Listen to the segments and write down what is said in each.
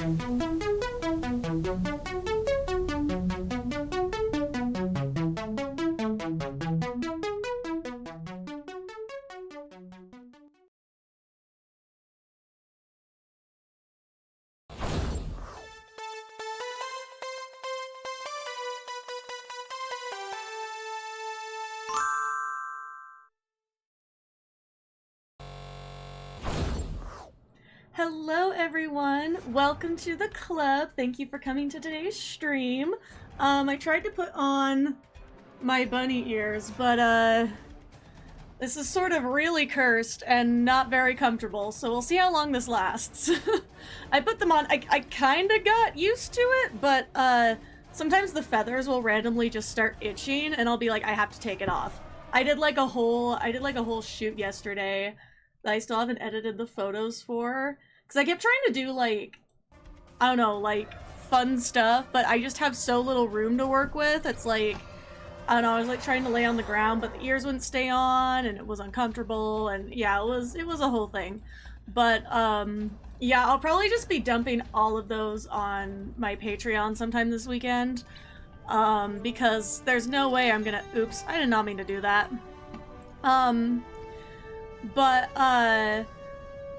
Thank you. Hello everyone, welcome to the club. Thank you for coming to today's stream. I tried to put on my bunny ears, but this is sort of really cursed and not very comfortable, so we'll see how long this lasts. I put them on, I kinda got used to it, but sometimes the feathers will randomly just start itching and I'll be like, I have to take it off. I did like a whole shoot yesterday that I still haven't edited the photos for. Because I kept trying to do, like, I don't know, like, fun stuff, but I just have so little room to work with. It's like, I don't know, I was, like, trying to lay on the ground, but the ears wouldn't stay on, and it was uncomfortable, and yeah, it was a whole thing. But, yeah, I'll probably just be dumping all of those on my Patreon sometime this weekend. Because there's no way I'm gonna- oops, I did not mean to do that.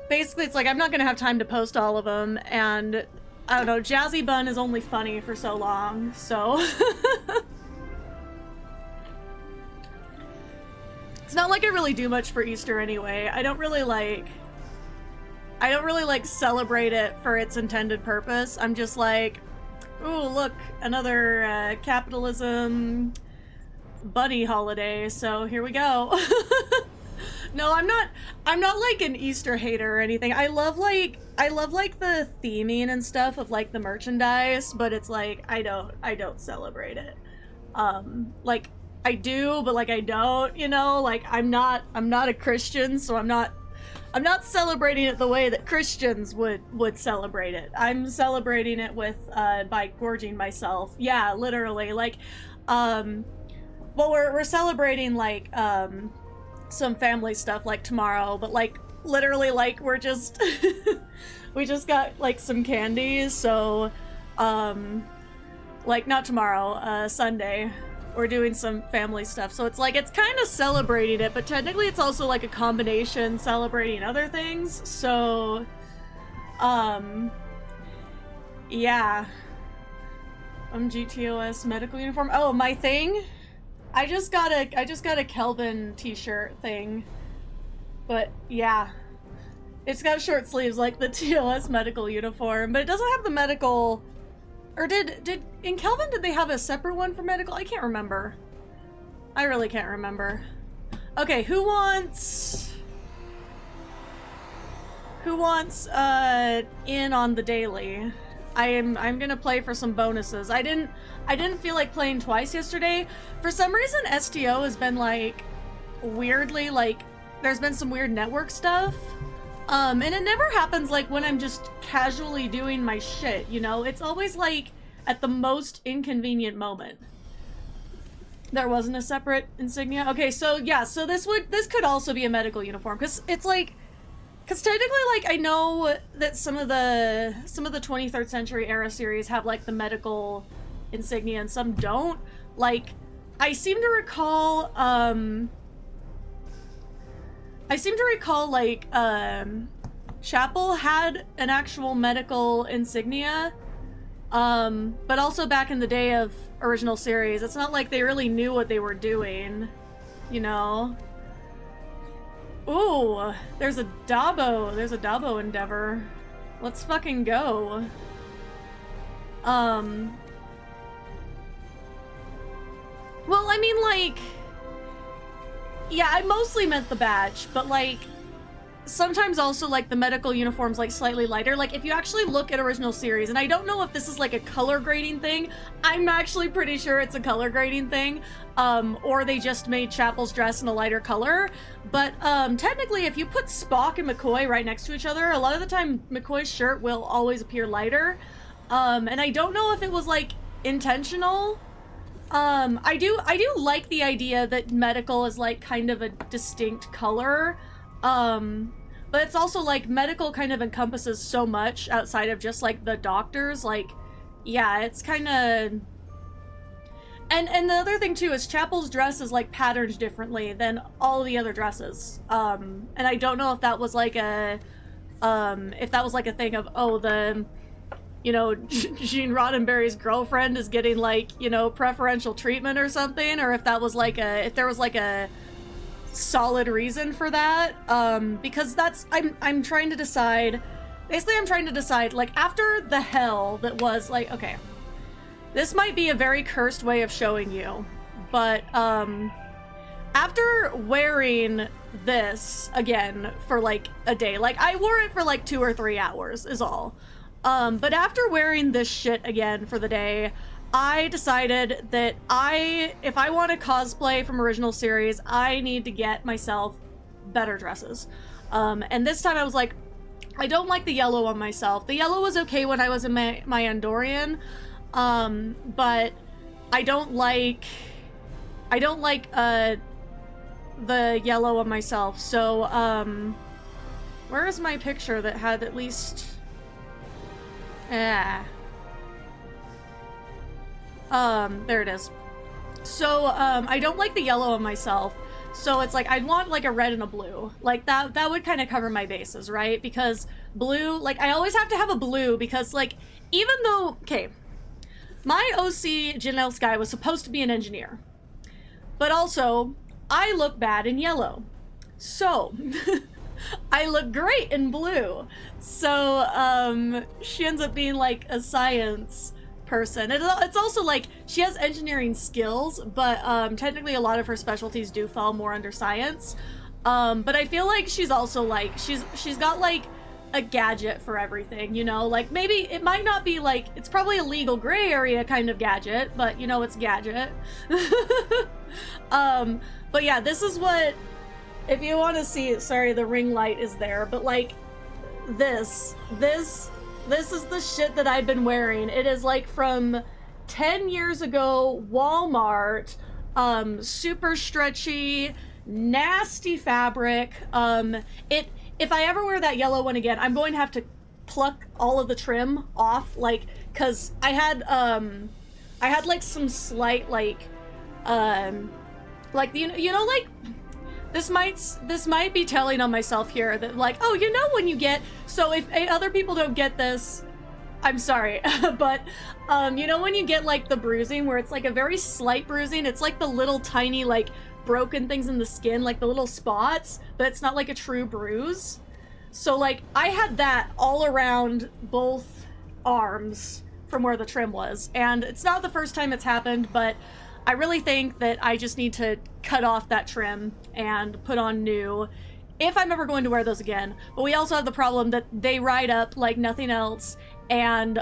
Basically it's like I'm not gonna have time to post all of them, and I don't know, Jazi Bun is only funny for so long, so it's not like I really do much for Easter anyway. I don't really like celebrate it for its intended purpose. I'm just like, ooh, look, another capitalism bunny holiday, so here we go. No, I'm not like an Easter hater or anything. I love like the theming and stuff of like the merchandise, but it's like I don't celebrate it. Like I do, but like I don't, you know? Like I'm not a Christian, so I'm not celebrating it the way that Christians would celebrate it. I'm celebrating it with by gorging myself. Yeah, literally. Like well, we're celebrating like some family stuff like tomorrow, but like literally like we're just we just got like some candies, so like not tomorrow, Sunday we're doing some family stuff, so it's like it's kind of celebrating it, but technically it's also like a combination celebrating other things, so yeah. GTOS medical uniform. Oh, my thing? I just got a Kelvin t-shirt thing, but yeah, it's got short sleeves like the TOS medical uniform, but it doesn't have the medical, or did in Kelvin did they have a separate one for medical? I can't remember. I really can't remember. Okay, who wants in on the daily? I'm gonna play for some bonuses. I didn't feel like playing twice yesterday. For some reason, STO has been like weirdly like there's been some weird network stuff. And it never happens like when I'm just casually doing my shit, you know? It's always like at the most inconvenient moment. There wasn't a separate insignia? Okay, so yeah, so this could also be a medical uniform, because it's like, because technically, like, I know that some of the 23rd Century Era series have, like, the medical insignia and some don't. Like, I seem to recall, like, Chapel had an actual medical insignia, but also back in the day of original series, it's not like they really knew what they were doing, you know? Ooh, there's a Dabo endeavor. Let's fucking go. Well, I mean, like, yeah, I mostly meant the badge, but, like, sometimes also, like, the medical uniform's, like, slightly lighter. Like, if you actually look at original series, and I don't know if this is, like, a color grading thing. I'm actually pretty sure it's a color grading thing. Or they just made Chapel's dress in a lighter color. But, technically, if you put Spock and McCoy right next to each other, a lot of the time McCoy's shirt will always appear lighter. And I don't know if it was, like, intentional. I do like the idea that medical is, like, kind of a distinct color. But it's also, like, medical kind of encompasses so much outside of just, like, the doctors. Like, yeah, it's kind of... And the other thing too is Chapel's dress is like patterned differently than all the other dresses. And I don't know if that was like a thing of, oh, the, you know, Gene Roddenberry's girlfriend is getting like, you know, preferential treatment or something, or if that was like if there was like a solid reason for that. Because that's, I'm trying to decide, basically I'm trying to decide, like, after the hell that was like, okay, this might be a very cursed way of showing you, but after wearing this again for like a day, like I wore it for like 2 or 3 hours is all. But after wearing this shit again for the day, I decided that if I want to cosplay from original series, I need to get myself better dresses. And this time I was like, I don't like the yellow on myself. The yellow was okay when I was in my Andorian. But I don't like the yellow on myself. So, where is my picture that had at least, there it is. So, I don't like the yellow on myself. So it's like, I'd want like a red and a blue. Like that would kind of cover my bases, right? Because blue, like I always have to have a blue because like, even though, okay, my OC, Janelle Sky, was supposed to be an engineer. But also, I look bad in yellow. So, I look great in blue. So, she ends up being like a science person. It's also like, she has engineering skills, but technically a lot of her specialties do fall more under science. But I feel like she's also like, she's got like a gadget for everything, you know? Like, maybe it might not be like, it's probably a legal gray area kind of gadget, but you know, it's gadget. But yeah, this is what, if you want to see, sorry, the ring light is there, but like, this is the shit that I've been wearing. It is like from 10 years ago, Walmart, super stretchy, nasty fabric. If I ever wear that yellow one again, I'm going to have to pluck all of the trim off, like, cause I had like some slight, like you know, like, this might be telling on myself here that like, oh, you know, when you get, so if other people don't get this, I'm sorry, but you know, when you get like the bruising where it's like a very slight bruising, it's like the little tiny like broken things in the skin, like the little spots, but it's not like a true bruise. So like I had that all around both arms from where the trim was, and it's not the first time it's happened, but I really think that I just need to cut off that trim and put on new if I'm ever going to wear those again. But we also have the problem that they ride up like nothing else, and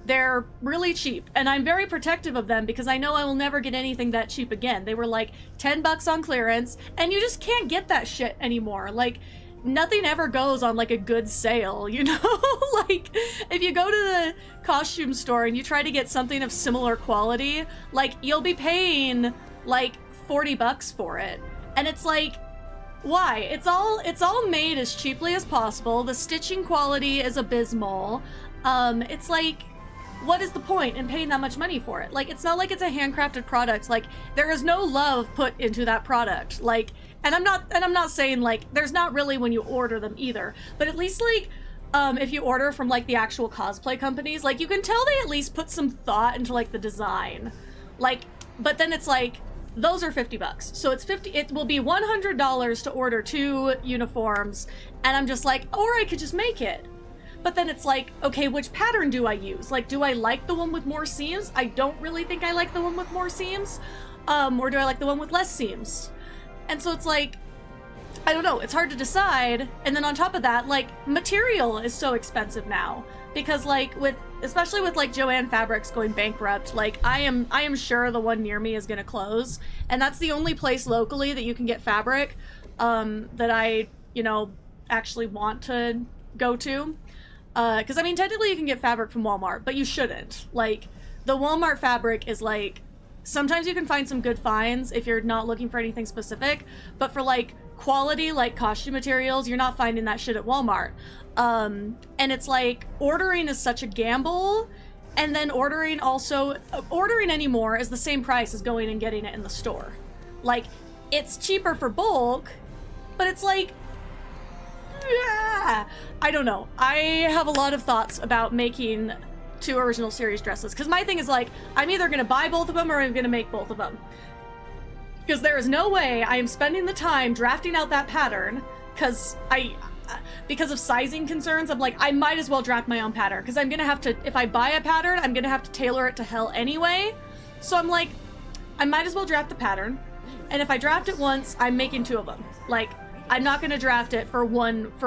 they're really cheap, and I'm very protective of them because I know I will never get anything that cheap again. They were like $10 on clearance, and you just can't get that shit anymore. Like, nothing ever goes on like a good sale, you know? Like, if you go to the costume store and you try to get something of similar quality, like, you'll be paying like $40 for it. And it's like, why? It's all made as cheaply as possible. The stitching quality is abysmal. It's like, what is the point in paying that much money for it? Like, it's not like it's a handcrafted product. Like, there is no love put into that product. Like, and I'm not saying like there's not really when you order them either, but at least like if you order from like the actual cosplay companies, like you can tell they at least put some thought into like the design. Like, but then it's like, those are $50. So it will be $100 to order 2 uniforms, and I'm just like, or I could just make it. But then it's like, okay, which pattern do I use? Like, do I like the one with more seams? I don't really think I like the one with more seams. Or do I like the one with less seams? And so it's like, I don't know, it's hard to decide. And then on top of that, like, material is so expensive now. Because like, especially with like Joanne Fabrics going bankrupt, like I am sure the one near me is gonna close. And that's the only place locally that you can get fabric that I, you know, actually want to go to. Because I mean, technically you can get fabric from Walmart, but you shouldn't. Like, the Walmart fabric is like, sometimes you can find some good finds if you're not looking for anything specific, but for like quality, like costume materials, you're not finding that shit at Walmart. And it's like, ordering is such a gamble, And then ordering anymore is the same price as going and getting it in the store. Like, it's cheaper for bulk, but it's like, yeah, I don't know. I have a lot of thoughts about making 2 original series dresses, because my thing is like, I'm either going to buy both of them or I'm going to make both of them. Because there is no way I am spending the time drafting out that pattern, because of sizing concerns, I'm like, I might as well draft my own pattern, because I'm gonna have to, if I buy a pattern, I'm gonna have to tailor it to hell anyway. So I'm like, I might as well draft the pattern, and if I draft it once, I'm making 2 of them. Like, I'm not gonna draft it for a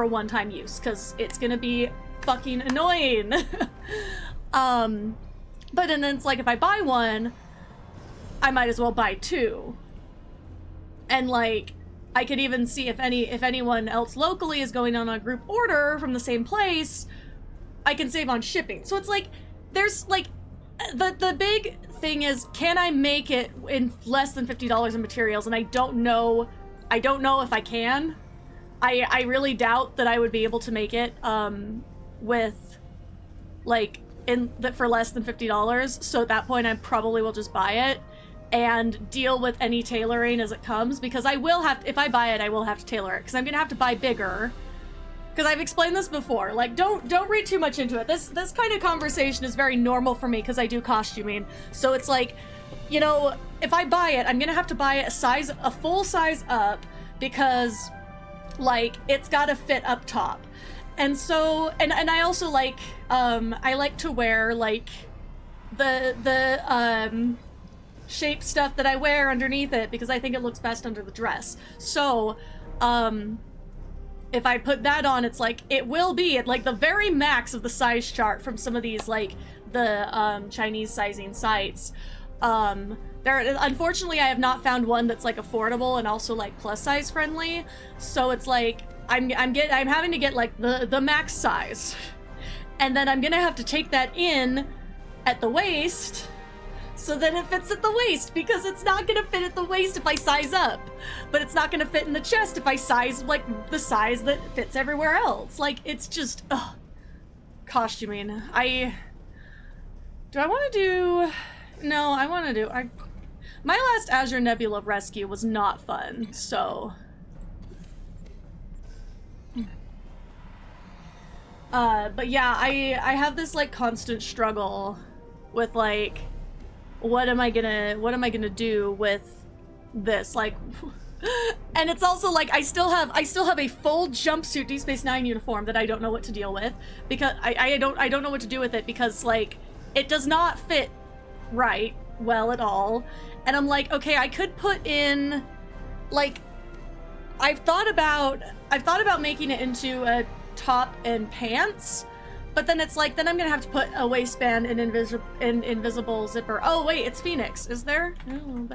one-time use, because it's gonna be fucking annoying. But then it's like, if I buy one, I might as well buy 2. And like, I could even see if anyone else locally is going on a group order from the same place, I can save on shipping. So it's like, there's like, the big thing is, can I make it in less than $50 in materials? And I don't know if I can. I really doubt that I would be able to make it with like for less than $50. So at that point, I probably will just buy it and deal with any tailoring as it comes, because I will have, if I buy it, I will have to tailor it, because I'm gonna have to buy bigger. Because I've explained this before, like, don't read too much into it. This kind of conversation is very normal for me because I do costuming. So it's like, you know, if I buy it, I'm gonna have to buy a full size up, because like, it's gotta fit up top. And so, and I also like, I like to wear like the shape stuff that I wear underneath it, because I think it looks best under the dress. So, if I put that on, it's like, it will be at like the very max of the size chart from some of these, like, the Chinese sizing sites. Unfortunately, I have not found one that's like affordable and also like plus size friendly. So it's like, I'm having to get like the max size. And then I'm gonna have to take that in at the waist, so then it fits at the waist, because it's not gonna fit at the waist if I size up, but it's not gonna fit in the chest if I size like the size that fits everywhere else. Like, it's just, ugh. Costuming. My last Azure Nebula rescue was not fun, so. But yeah, I have this like constant struggle with like, what am I gonna do with this? Like, and it's also like, I still have a full jumpsuit Deep Space Nine uniform that I don't know what to deal with, because I don't know what to do with it, because like, it does not fit right well at all. And I'm like, okay, I could put in, like, I've thought about making it into a top and pants, but then it's like, then I'm gonna have to put a waistband and invisible zipper. Oh wait, it's Phoenix. Is there? Oh,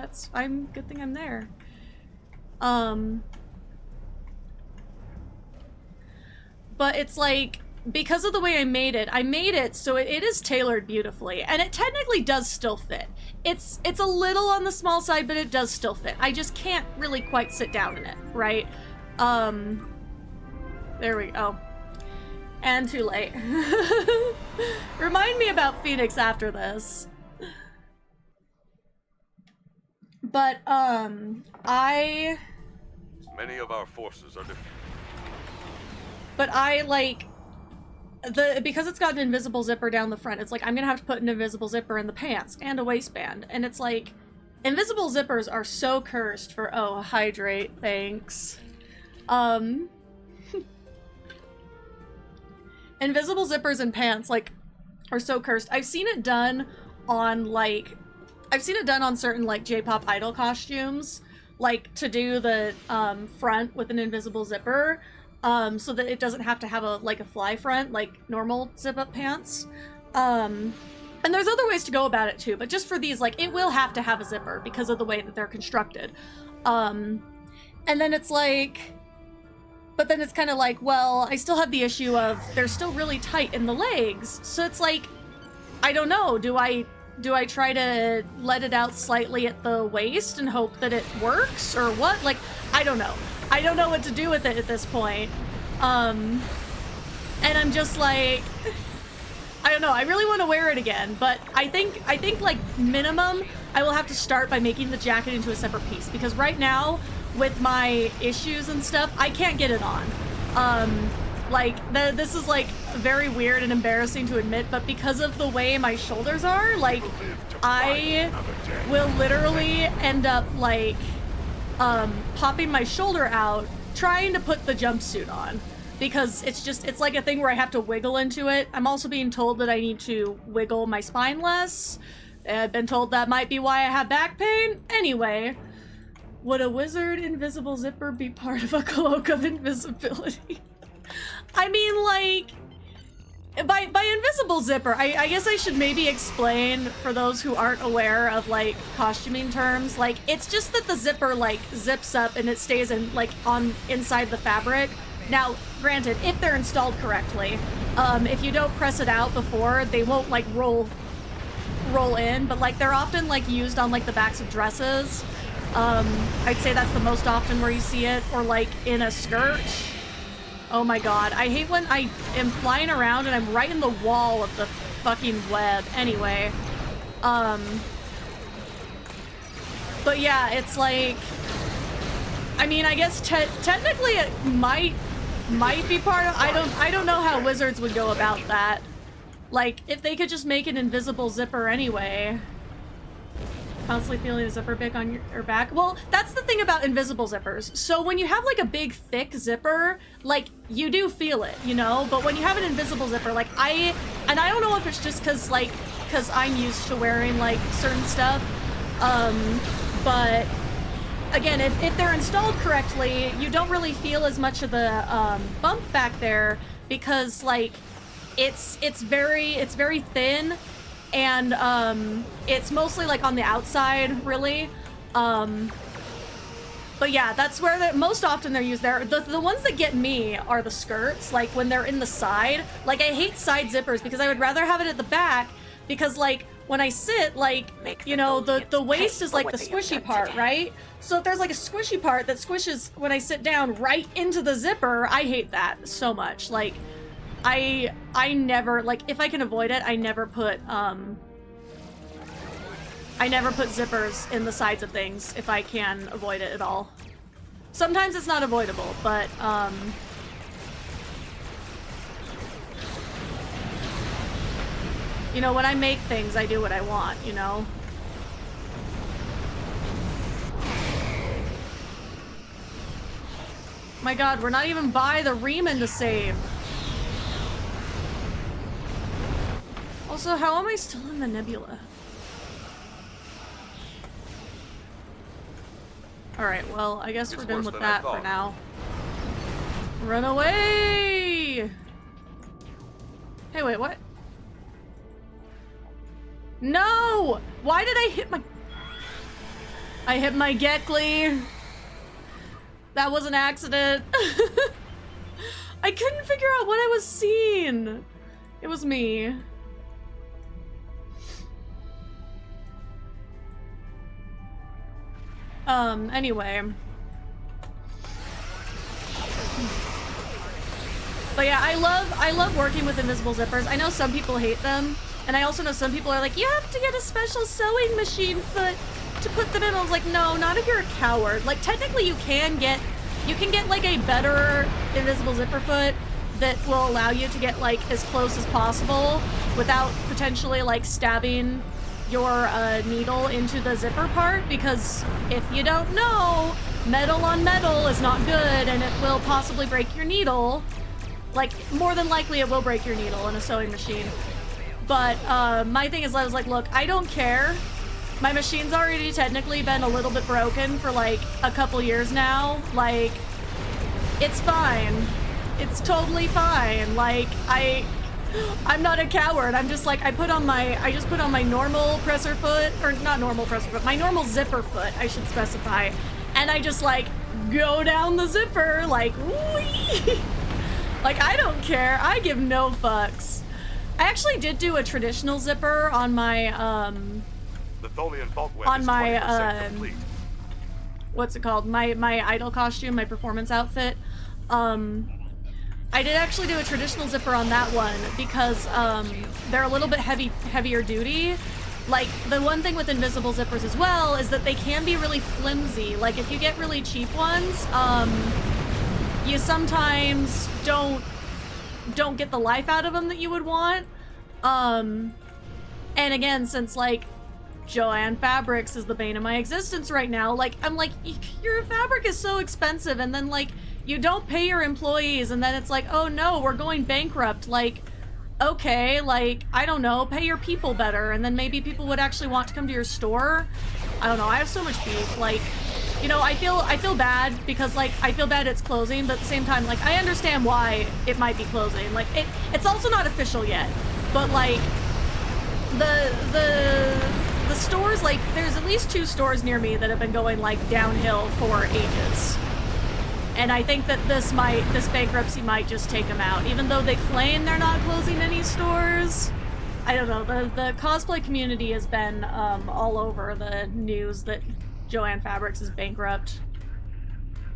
good thing I'm there. But it's like, because of the way I made it so it is tailored beautifully, and it technically does still fit. It's a little on the small side, but it does still fit. I just can't really quite sit down in it, right? There we go. And too late. Remind me about Phoenix after this. But, Many of our forces are defeated. But I, like, because it's got an invisible zipper down the front, it's like, I'm gonna have to put an invisible zipper in the pants and a waistband. And it's like, invisible zippers are so cursed for, oh, hydrate, thanks. Invisible zippers and pants, like, are so cursed. I've seen it done on certain, like, J-pop idol costumes, like, to do the, front with an invisible zipper, so that it doesn't have to have a fly front, like normal zip-up pants. And there's other ways to go about it, too, but just for these, like, it will have to have a zipper because of the way that they're constructed. And then it's like, but then it's kind of like, well, I still have the issue of they're still really tight in the legs. So it's like, I don't know. Do I try to let it out slightly at the waist and hope that it works, or what? Like, I don't know. I don't know what to do with it at this point. And I'm just like, I don't know, I really want to wear it again, but I think like minimum I will have to start by making the jacket into a separate piece, because right now with my issues and stuff, I can't get it on. Like this is like very weird and embarrassing to admit, but because of the way my shoulders are, like I will literally end up like popping my shoulder out trying to put the jumpsuit on, because it's like a thing where I have to wiggle into it. I'm also being told that I need to wiggle my spine less. I've been told that might be why I have back pain. Anyway, would a wizard invisible zipper be part of a cloak of invisibility? I mean, like, by invisible zipper, I guess I should maybe explain for those who aren't aware of, like, costuming terms. Like, it's just that the zipper, like, zips up and it stays in, like, inside the fabric. Now, granted, if they're installed correctly, if you don't press it out before, they won't, like, roll in, but, like, they're often, like, used on, like, the backs of dresses. I'd say that's the most often where you see it, or, like, in a skirt. Oh my god, I hate when I am flying around and I'm right in the wall of the fucking web. Anyway, but yeah, it's like, I mean, I guess technically it might be part of, I don't know how wizards would go about that. Like, if they could just make an invisible zipper anyway. Constantly feeling a zipper big on your back. Well, that's the thing about invisible zippers. So when you have like a big thick zipper, like you do feel it, you know? But when you have an invisible zipper, like I don't know if it's just cause I'm used to wearing like certain stuff. But again, if they're installed correctly, you don't really feel as much of the bump back there, because like it's very thin. And it's mostly like on the outside, really. But yeah, that's where most often they're used there. The ones that get me are the skirts, like when they're in the side. Like, I hate side zippers because I would rather have it at the back, because like when I sit, like, you know, the waist is like the squishy part, right? So if there's like a squishy part that squishes when I sit down right into the zipper, I hate that so much. Like, I never, like, if I can avoid it, I never put zippers in the sides of things if I can avoid it at all. Sometimes it's not avoidable, but, you know, when I make things, I do what I want, you know? My god, we're not even by the Riemann to save. Also, how am I still in the nebula? Alright, well, I guess we're done with that for now. Run away! Hey, wait, what? No! Why did I hit my... I hit my Gekly. That was an accident. I couldn't figure out what I was seeing. It was me. Anyway. But yeah, I love working with invisible zippers. I know some people hate them, and I also know some people are like, you have to get a special sewing machine foot to put them in. I was like, no, not if you're a coward. Like, technically you can get like a better invisible zipper foot that will allow you to get like as close as possible without potentially like stabbing your needle into the zipper part, because if you don't know, metal on metal is not good and it will possibly break your needle. Like, more than likely it will break your needle in a sewing machine. But my thing is, I was like, look, I don't care. My machine's already technically been a little bit broken for like a couple years now. Like, it's fine. It's totally fine. Like, I'm not a coward. I'm just like, I just put on my normal presser foot, or not normal presser foot, my normal zipper foot, I should specify. And I just like go down the zipper, like, whee! Like, I don't care. I give no fucks. I actually did do a traditional zipper on my, what's it called? My idol costume, my performance outfit. I did actually do a traditional zipper on that one because they're a little bit heavier duty. Like, the one thing with invisible zippers as well is that they can be really flimsy. Like, if you get really cheap ones, you sometimes don't get the life out of them that you would want. And again, since, like, Joann Fabrics is the bane of my existence right now, like, I'm like, your fabric is so expensive, and then, like, you don't pay your employees, and then it's like, oh no, we're going bankrupt. Like, okay, like, I don't know, pay your people better, and then maybe people would actually want to come to your store. I don't know, I have so much beef. Like, you know, I feel bad because, like, I feel bad it's closing, but at the same time, like, I understand why it might be closing. Like, it's also not official yet, but, like, the stores, like, there's at least 2 stores near me that have been going, like, downhill for ages. And I think that this bankruptcy might just take them out. Even though they claim they're not closing any stores, I don't know, the cosplay community has been all over the news that Joann Fabrics is bankrupt.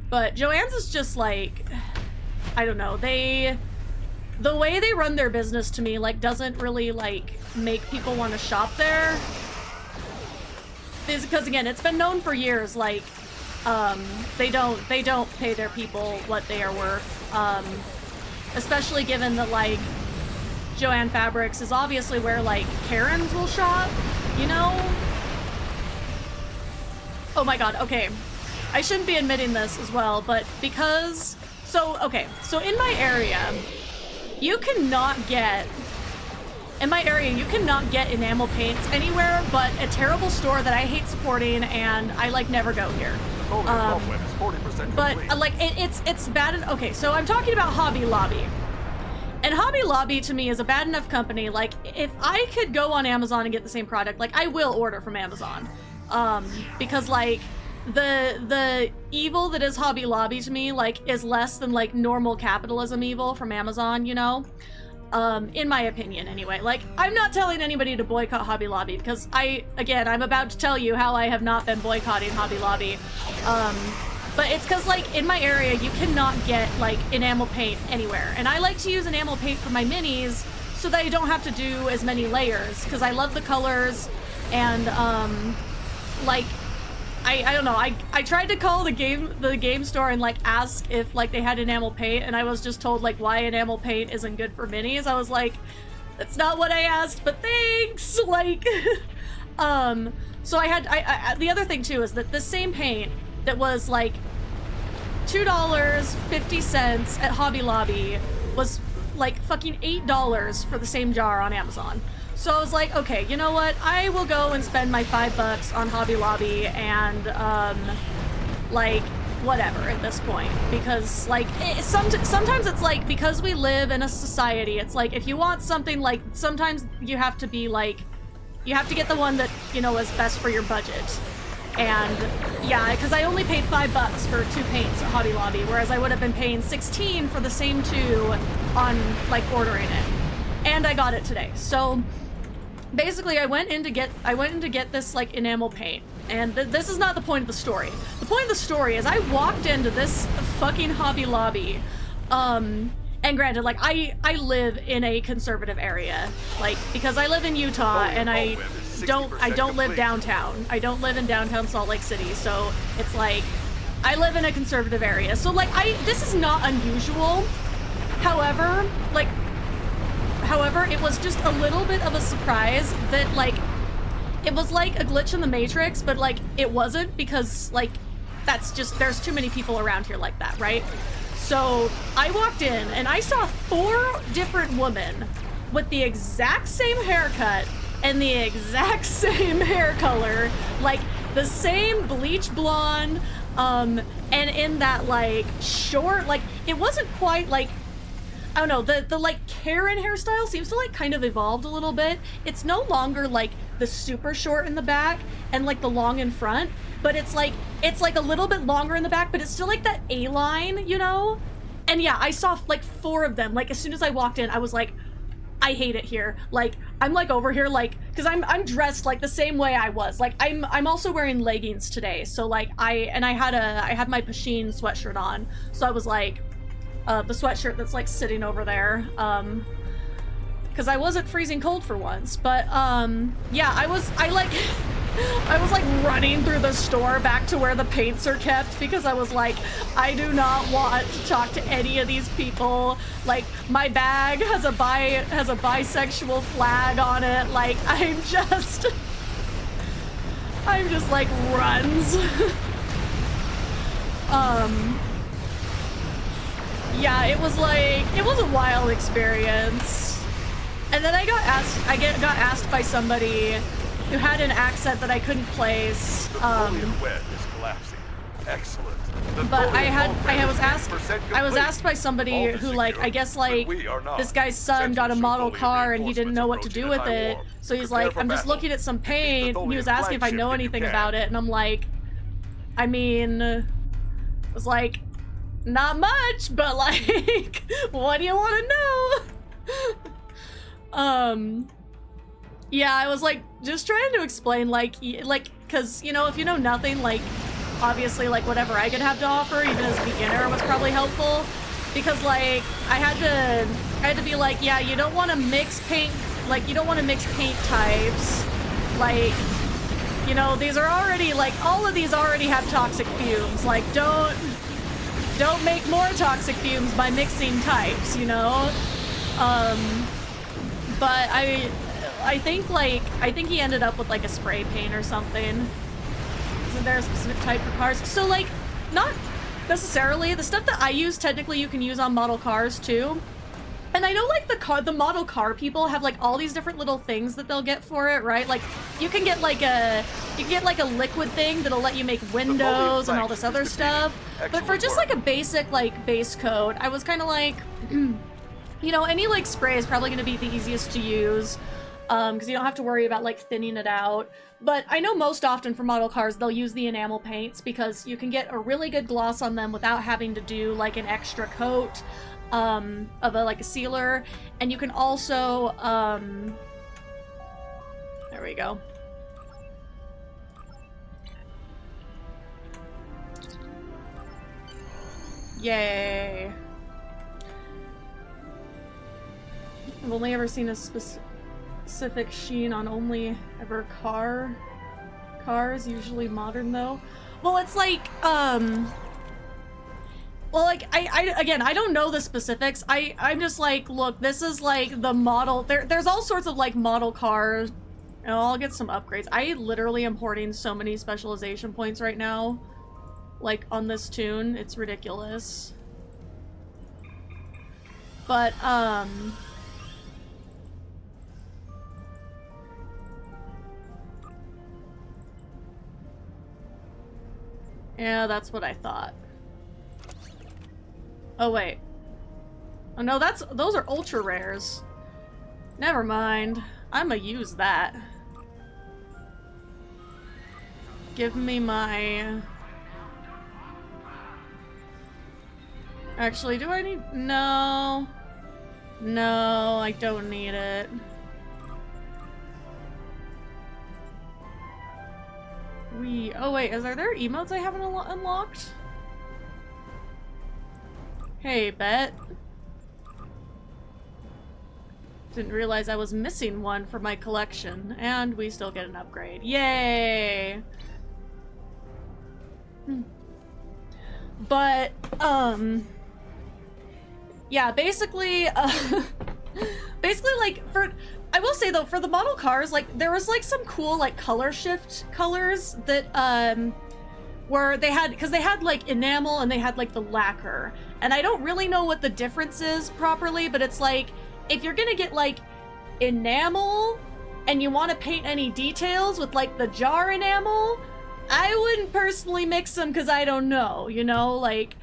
But Joann's is just like, I don't know, the way they run their business to me, like, doesn't really, like, make people want to shop there. Because again, it's been known for years, like, they don't pay their people what they are worth, especially given that, like, Joann Fabrics is obviously where, like, Karens will shop, you know? Oh my god, okay. I shouldn't be admitting this as well, but because... So in my area, you cannot get... In my area, you cannot get enamel paints anywhere but a terrible store that I hate supporting, and I, like, never go here. But, like, it's bad. Okay, so I'm talking about Hobby Lobby. And Hobby Lobby, to me, is a bad enough company. Like, if I could go on Amazon and get the same product, like, I will order from Amazon. Because, like, the evil that is Hobby Lobby to me, like, is less than, like, normal capitalism evil from Amazon, you know? In my opinion, anyway. Like, I'm not telling anybody to boycott Hobby Lobby, because I'm about to tell you how I have not been boycotting Hobby Lobby. But it's because, like, in my area, you cannot get, like, enamel paint anywhere. And I like to use enamel paint for my minis so that I don't have to do as many layers, because I love the colors, and, like, I don't know, I tried to call the game store and, like, ask if, like, they had enamel paint, and I was just told, like, why enamel paint isn't good for minis. I was like, that's not what I asked, but thanks! Like, so I the other thing, too, is that the same paint that was, like, $2.50 at Hobby Lobby was, like, fucking $8 for the same jar on Amazon. So I was like, okay, you know what? I will go and spend my $5 on Hobby Lobby and, like, whatever at this point. Because, like, sometimes it's like, because we live in a society, it's like, if you want something, like, sometimes you have to be, like, you have to get the one that, you know, is best for your budget. And, yeah, because I only paid $5 for 2 paints at Hobby Lobby, whereas I would have been paying $16 for the same 2 on, like, ordering it. And I got it today. So... basically, I went in to get this, like, enamel paint, and this is not the point of the story. The point of the story is I walked into this fucking Hobby Lobby, and granted, like, I live in a conservative area, like, because I live in Utah, and I don't live downtown. I don't live in downtown Salt Lake City, so it's like, I live in a conservative area. So, like, this is not unusual. However, it was just a little bit of a surprise that, like, it was like a glitch in the Matrix, but, like, it wasn't, because, like, that's just, there's too many people around here like that, right? So I walked in and I saw 4 different women with the exact same haircut and the exact same hair color, like the same bleach blonde, and in that, like, short, like, it wasn't quite, like, I don't know, the like, Karen hairstyle seems to, like, kind of evolved a little bit. It's no longer, like, the super short in the back and, like, the long in front, but it's like a little bit longer in the back, but it's still, like, that A-line, you know? And yeah, I saw, like, 4 of them. Like, as soon as I walked in, I was like, I hate it here. Like, I'm, like, over here, like, because I'm dressed, like, the same way I was. Like, I'm also wearing leggings today, so, like, I had my Pasheen sweatshirt on, so I was like, the sweatshirt that's like sitting over there. Because I wasn't freezing cold for once, but yeah, I was like running through the store back to where the paints are kept because I was like, I do not want to talk to any of these people. Like, my bag has a bisexual flag on it. Like, I'm just like runs. Yeah, it was a wild experience. And then I got asked by somebody who had an accent that I couldn't place. The foliage web is collapsing. Excellent. But I was asked by somebody who, like, I guess, like, this guy's son got a model car and he didn't know what to do with it. So he's like, I'm just looking at some paint, and he was asking if I know anything about it, and I'm like, I mean, I was like, not much, but like, what do you want to know? Yeah, I was like, just trying to explain, like, cause, you know, if you know nothing, like, obviously, like, whatever I could have to offer, even as a beginner, was probably helpful. Because, like, I had to be like, yeah, you don't want to mix paint, like, you don't want to mix paint types. Like, you know, these are already, like, all of these already have toxic fumes. Like, don't make more toxic fumes by mixing types, you know? But I think he ended up with, like, a spray paint or something. Isn't there a specific type for cars? So, like, not necessarily. The stuff that I use, technically you can use on model cars, too. And I know, like, the model car people have, like, all these different little things that they'll get for it, right? Like, you can get, like, a liquid thing that'll let you make windows and all this other stuff. But for just, like, a basic, like, base coat, I was kind of like, you know, any, like, spray is probably going to be the easiest to use. Because you don't have to worry about, like, thinning it out. But I know most often for model cars, they'll use the enamel paints because you can get a really good gloss on them without having to do, like, an extra coat of a sealer. And you can also, there we go. Yay. I've only ever seen a specific sheen on only ever cars, usually modern though. Well, it's like, well, like, I don't know the specifics. I'm just like, look, this is like the model, there's all sorts of like model cars. Oh, I'll get some upgrades. I literally am hoarding so many specialization points right now, like on this tune. It's ridiculous. But, yeah, that's what I thought. Oh, wait. Oh, no, those are ultra rares. Never mind. I'ma use that. Give me my... Actually, do I need... No. No, I don't need it. Oh wait, are there emotes I haven't unlocked? Hey, Bet. Didn't realize I was missing one for my collection, and we still get an upgrade. Yay! But, yeah, basically, basically, like, I will say though, for the model cars, like, there was like some cool like color shift colors that where they had, because they had like enamel and they had like the lacquer, and I don't really know what the difference is properly, but it's like, if you're gonna get like enamel and you want to paint any details with like the jar enamel, I wouldn't personally mix them because I don't know, you know, like,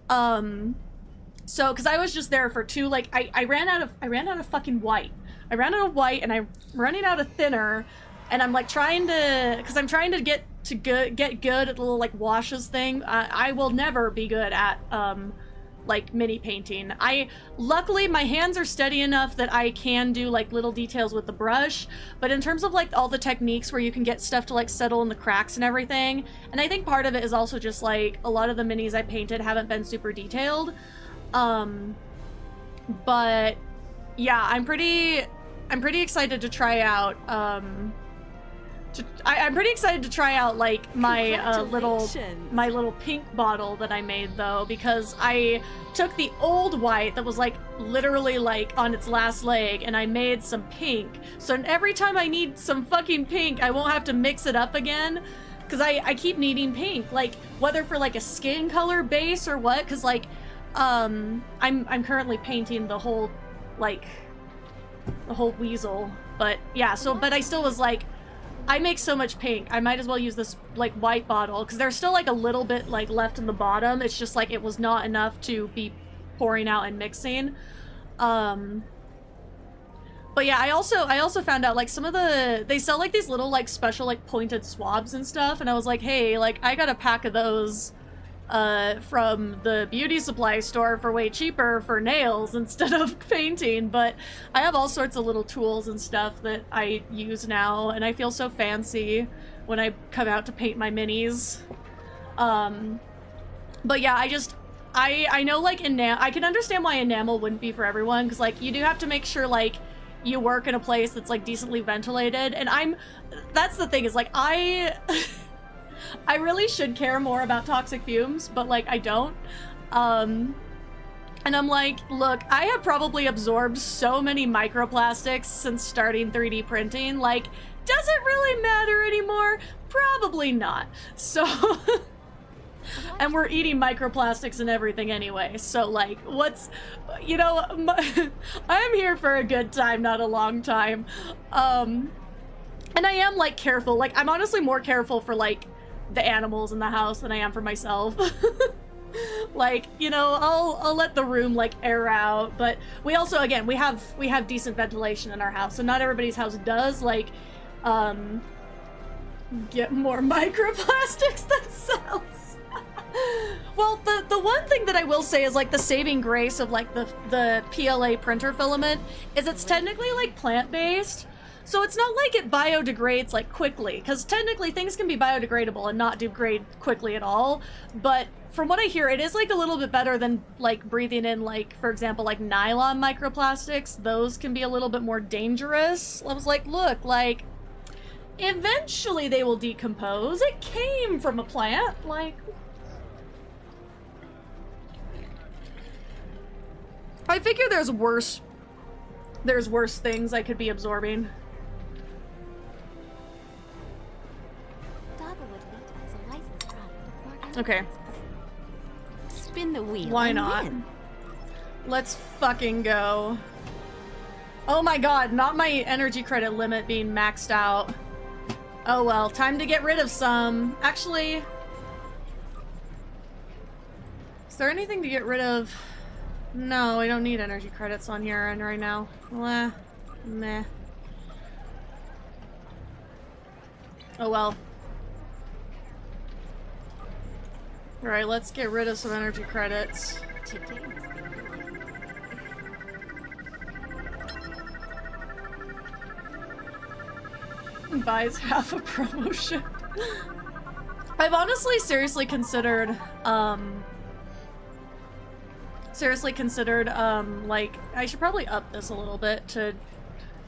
so because I was just there for two, like, I ran out of fucking white. I ran out of white, and I'm running out of thinner, and I'm like trying to, because I'm trying to get good at the little like washes thing. I will never be good at like mini painting. Luckily my hands are steady enough that I can do like little details with the brush, but in terms of like all the techniques where you can get stuff to like settle in the cracks and everything, and I think part of it is also just like a lot of the minis I painted haven't been super detailed. But yeah, I'm pretty excited to try out, I'm pretty excited to try out, like, my little pink bottle that I made, though, because I took the old white that was, like, literally, like, on its last leg, and I made some pink. So every time I need some fucking pink, I won't have to mix it up again, because I keep needing pink, like, whether for, like, a skin color base or what, because, like, I'm currently painting the whole, like, the whole weasel, but, yeah, so, but I still was, like, I make so much pink, I might as well use this, like, white bottle, because there's still, like, a little bit, like, left in the bottom. It's just, like, it was not enough to be pouring out and mixing. But yeah, I also found out, like, some of they sell, like, these little, like, special, like, pointed swabs and stuff, and I was like, hey, like, I got a pack of those, from the beauty supply store for way cheaper for nails instead of painting, but I have all sorts of little tools and stuff that I use now, and I feel so fancy when I come out to paint my minis. But yeah, I know, like, I can understand why enamel wouldn't be for everyone, because, like, you do have to make sure, like, you work in a place that's, like, decently ventilated, and that's the thing, is, like, I really should care more about toxic fumes, but, like, I don't. And I'm like, look, I have probably absorbed so many microplastics since starting 3D printing. Like, does it really matter anymore? Probably not. So, and we're eating microplastics and everything anyway. So, like, you know, I'm here for a good time, not a long time. And I am, like, careful. Like, I'm honestly more careful for, like, the animals in the house than I am for myself. Like, you know, I'll let the room, like, air out, but we also, again, we have decent ventilation in our house, so not everybody's house does, like, get more microplastics themselves. Well, the one thing that I will say is, like, the saving grace of, like, the PLA printer filament is it's technically, like, plant-based. So it's not like it biodegrades, like, quickly, because technically things can be biodegradable and not degrade quickly at all, but from what I hear, it is, like, a little bit better than, like, breathing in, like, for example, like, nylon microplastics. Those can be a little bit more dangerous. I was like, look, like, eventually they will decompose. It came from a plant, like... I figure there's worse things I could be absorbing. Okay. Spin the wheel. Why not? Let's fucking go. Oh my god, not my energy credit limit being maxed out. Oh well, time to get rid of some. Actually, is there anything to get rid of? No, I don't need energy credits on here and right now. Meh. Oh well. Alright, let's get rid of some energy credits. Buys half a promo ship. I've honestly seriously considered, like, I should probably up this a little bit to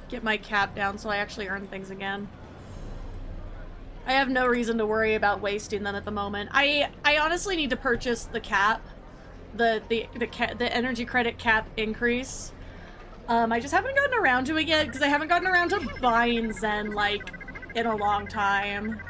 get my cap down so I actually earn things again. I have no reason to worry about wasting them at the moment. I honestly need to purchase the cap, the energy credit cap increase. I just haven't gotten around to it yet because I haven't gotten around to buying Zen, like, in a long time.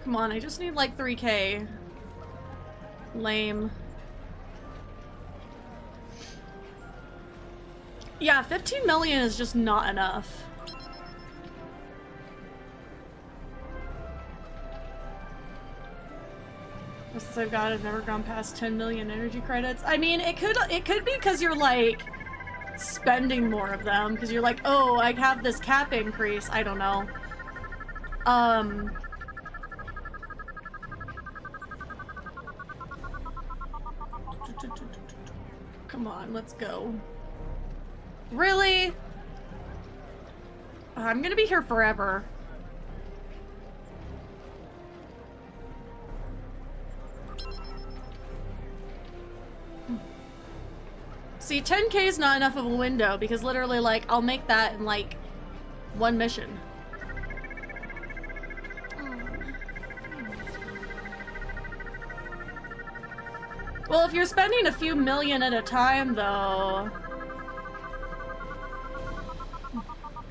Come on, I just need like 3K. Lame. Yeah, 15 million is just not enough. Since I've never gone past 10 million energy credits. I mean, it could be because you're like spending more of them because you're like, oh, I have this cap increase. I don't know. Come on, let's go. Really? I'm gonna be here forever. See, 10K is not enough of a window because literally, like, I'll make that in, like, one mission. Well, if you're spending a few million at a time, though...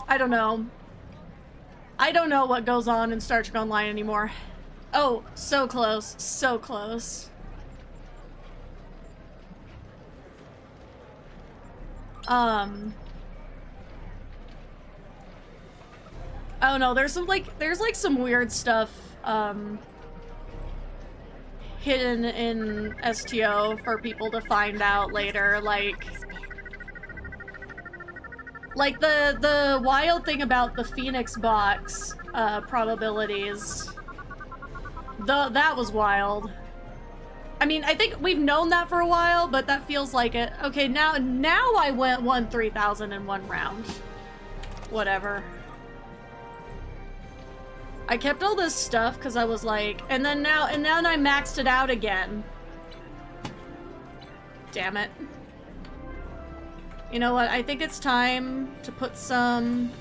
I don't know. I don't know what goes on in Star Trek Online anymore. Oh, so close. So close. Oh no, there's like some weird stuff, hidden in STO for people to find out later, like the wild thing about the Phoenix box, probabilities. That was wild. I mean, I think we've known that for a while, but that feels like it. Okay, now I won 3,000 in one round. Whatever. I kept all this stuff because I was like, and then now I maxed it out again. Damn it. You know what? I think it's time to put some...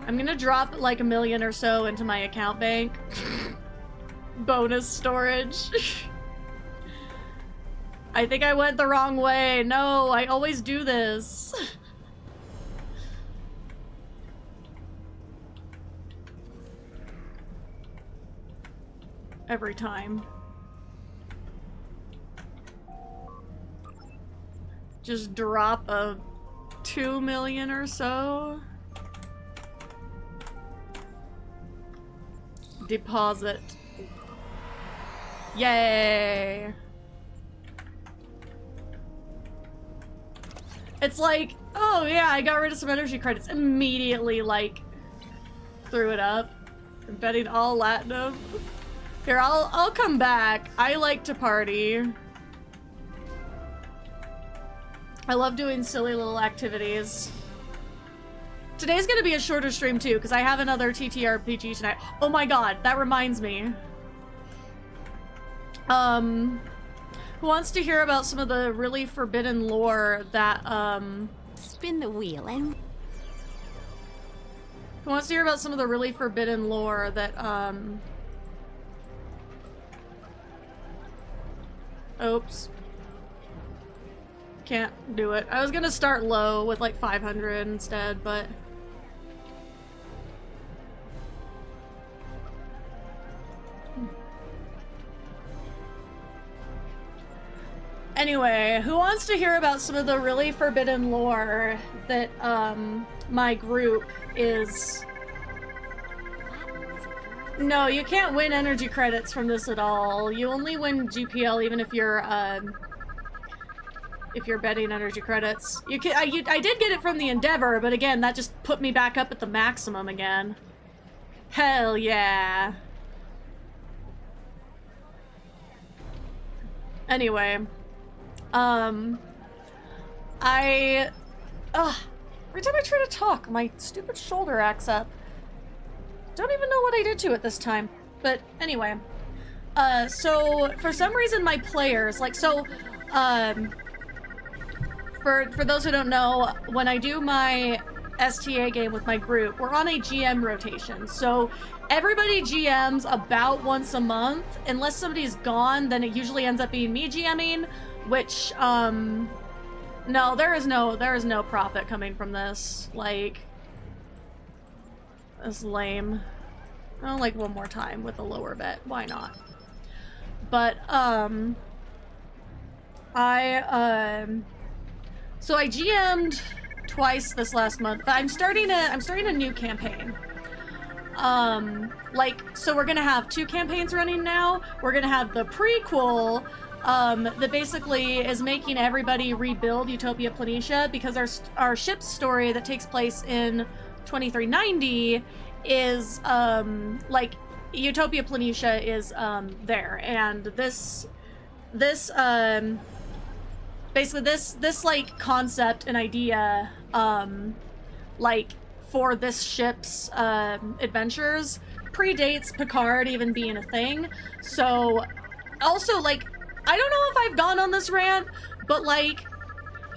I'm gonna drop like 1 million or so into my account bank. Bonus storage. I think I went the wrong way. No, I always do this. Every time. Just drop a 2 million or so. Deposit. Yay! It's like, oh yeah, I got rid of some energy credits. Immediately, like, threw it up. I'm betting all Latinum. Here, I'll come back. I like to party. I love doing silly little activities. Today's gonna be a shorter stream too, because I have another TTRPG tonight. Oh my god, that reminds me. Who wants to hear about some of the really forbidden lore that, Spin the wheel and... Who wants to hear about some of the really forbidden lore that, Oops. Can't do it. I was gonna start low with like 500 instead, but... Anyway, who wants to hear about some of the really forbidden lore that, my group is... No, you can't win energy credits from this at all. You only win GPL even if you're betting energy credits. You can, I did get it from the Endeavor, but again, that just put me back up at the maximum again. Hell yeah. Anyway. Every time I try to talk, my stupid shoulder acts up. Don't even know what I did to it this time. But anyway. So for some reason my players, like, so, for those who don't know, when I do my STA game with my group, we're on a GM rotation. So everybody GMs about once a month. Unless somebody's gone, then it usually ends up being me GMing, which, no, there is no profit coming from this. Like, that's lame. I'll like one more time with a lower bet. Why not? But, so I GM'd twice this last month. I'm starting a new campaign. So we're gonna have 2 campaigns running now. We're gonna have the prequel, that basically is making everybody rebuild Utopia Planitia, because our ship's story that takes place in 2390 is, like, Utopia Planitia is, there, and this, basically this, like, concept and idea, like, for this ship's adventures predates Picard even being a thing. So, also, like, I don't know if I've gone on this rant, but, like,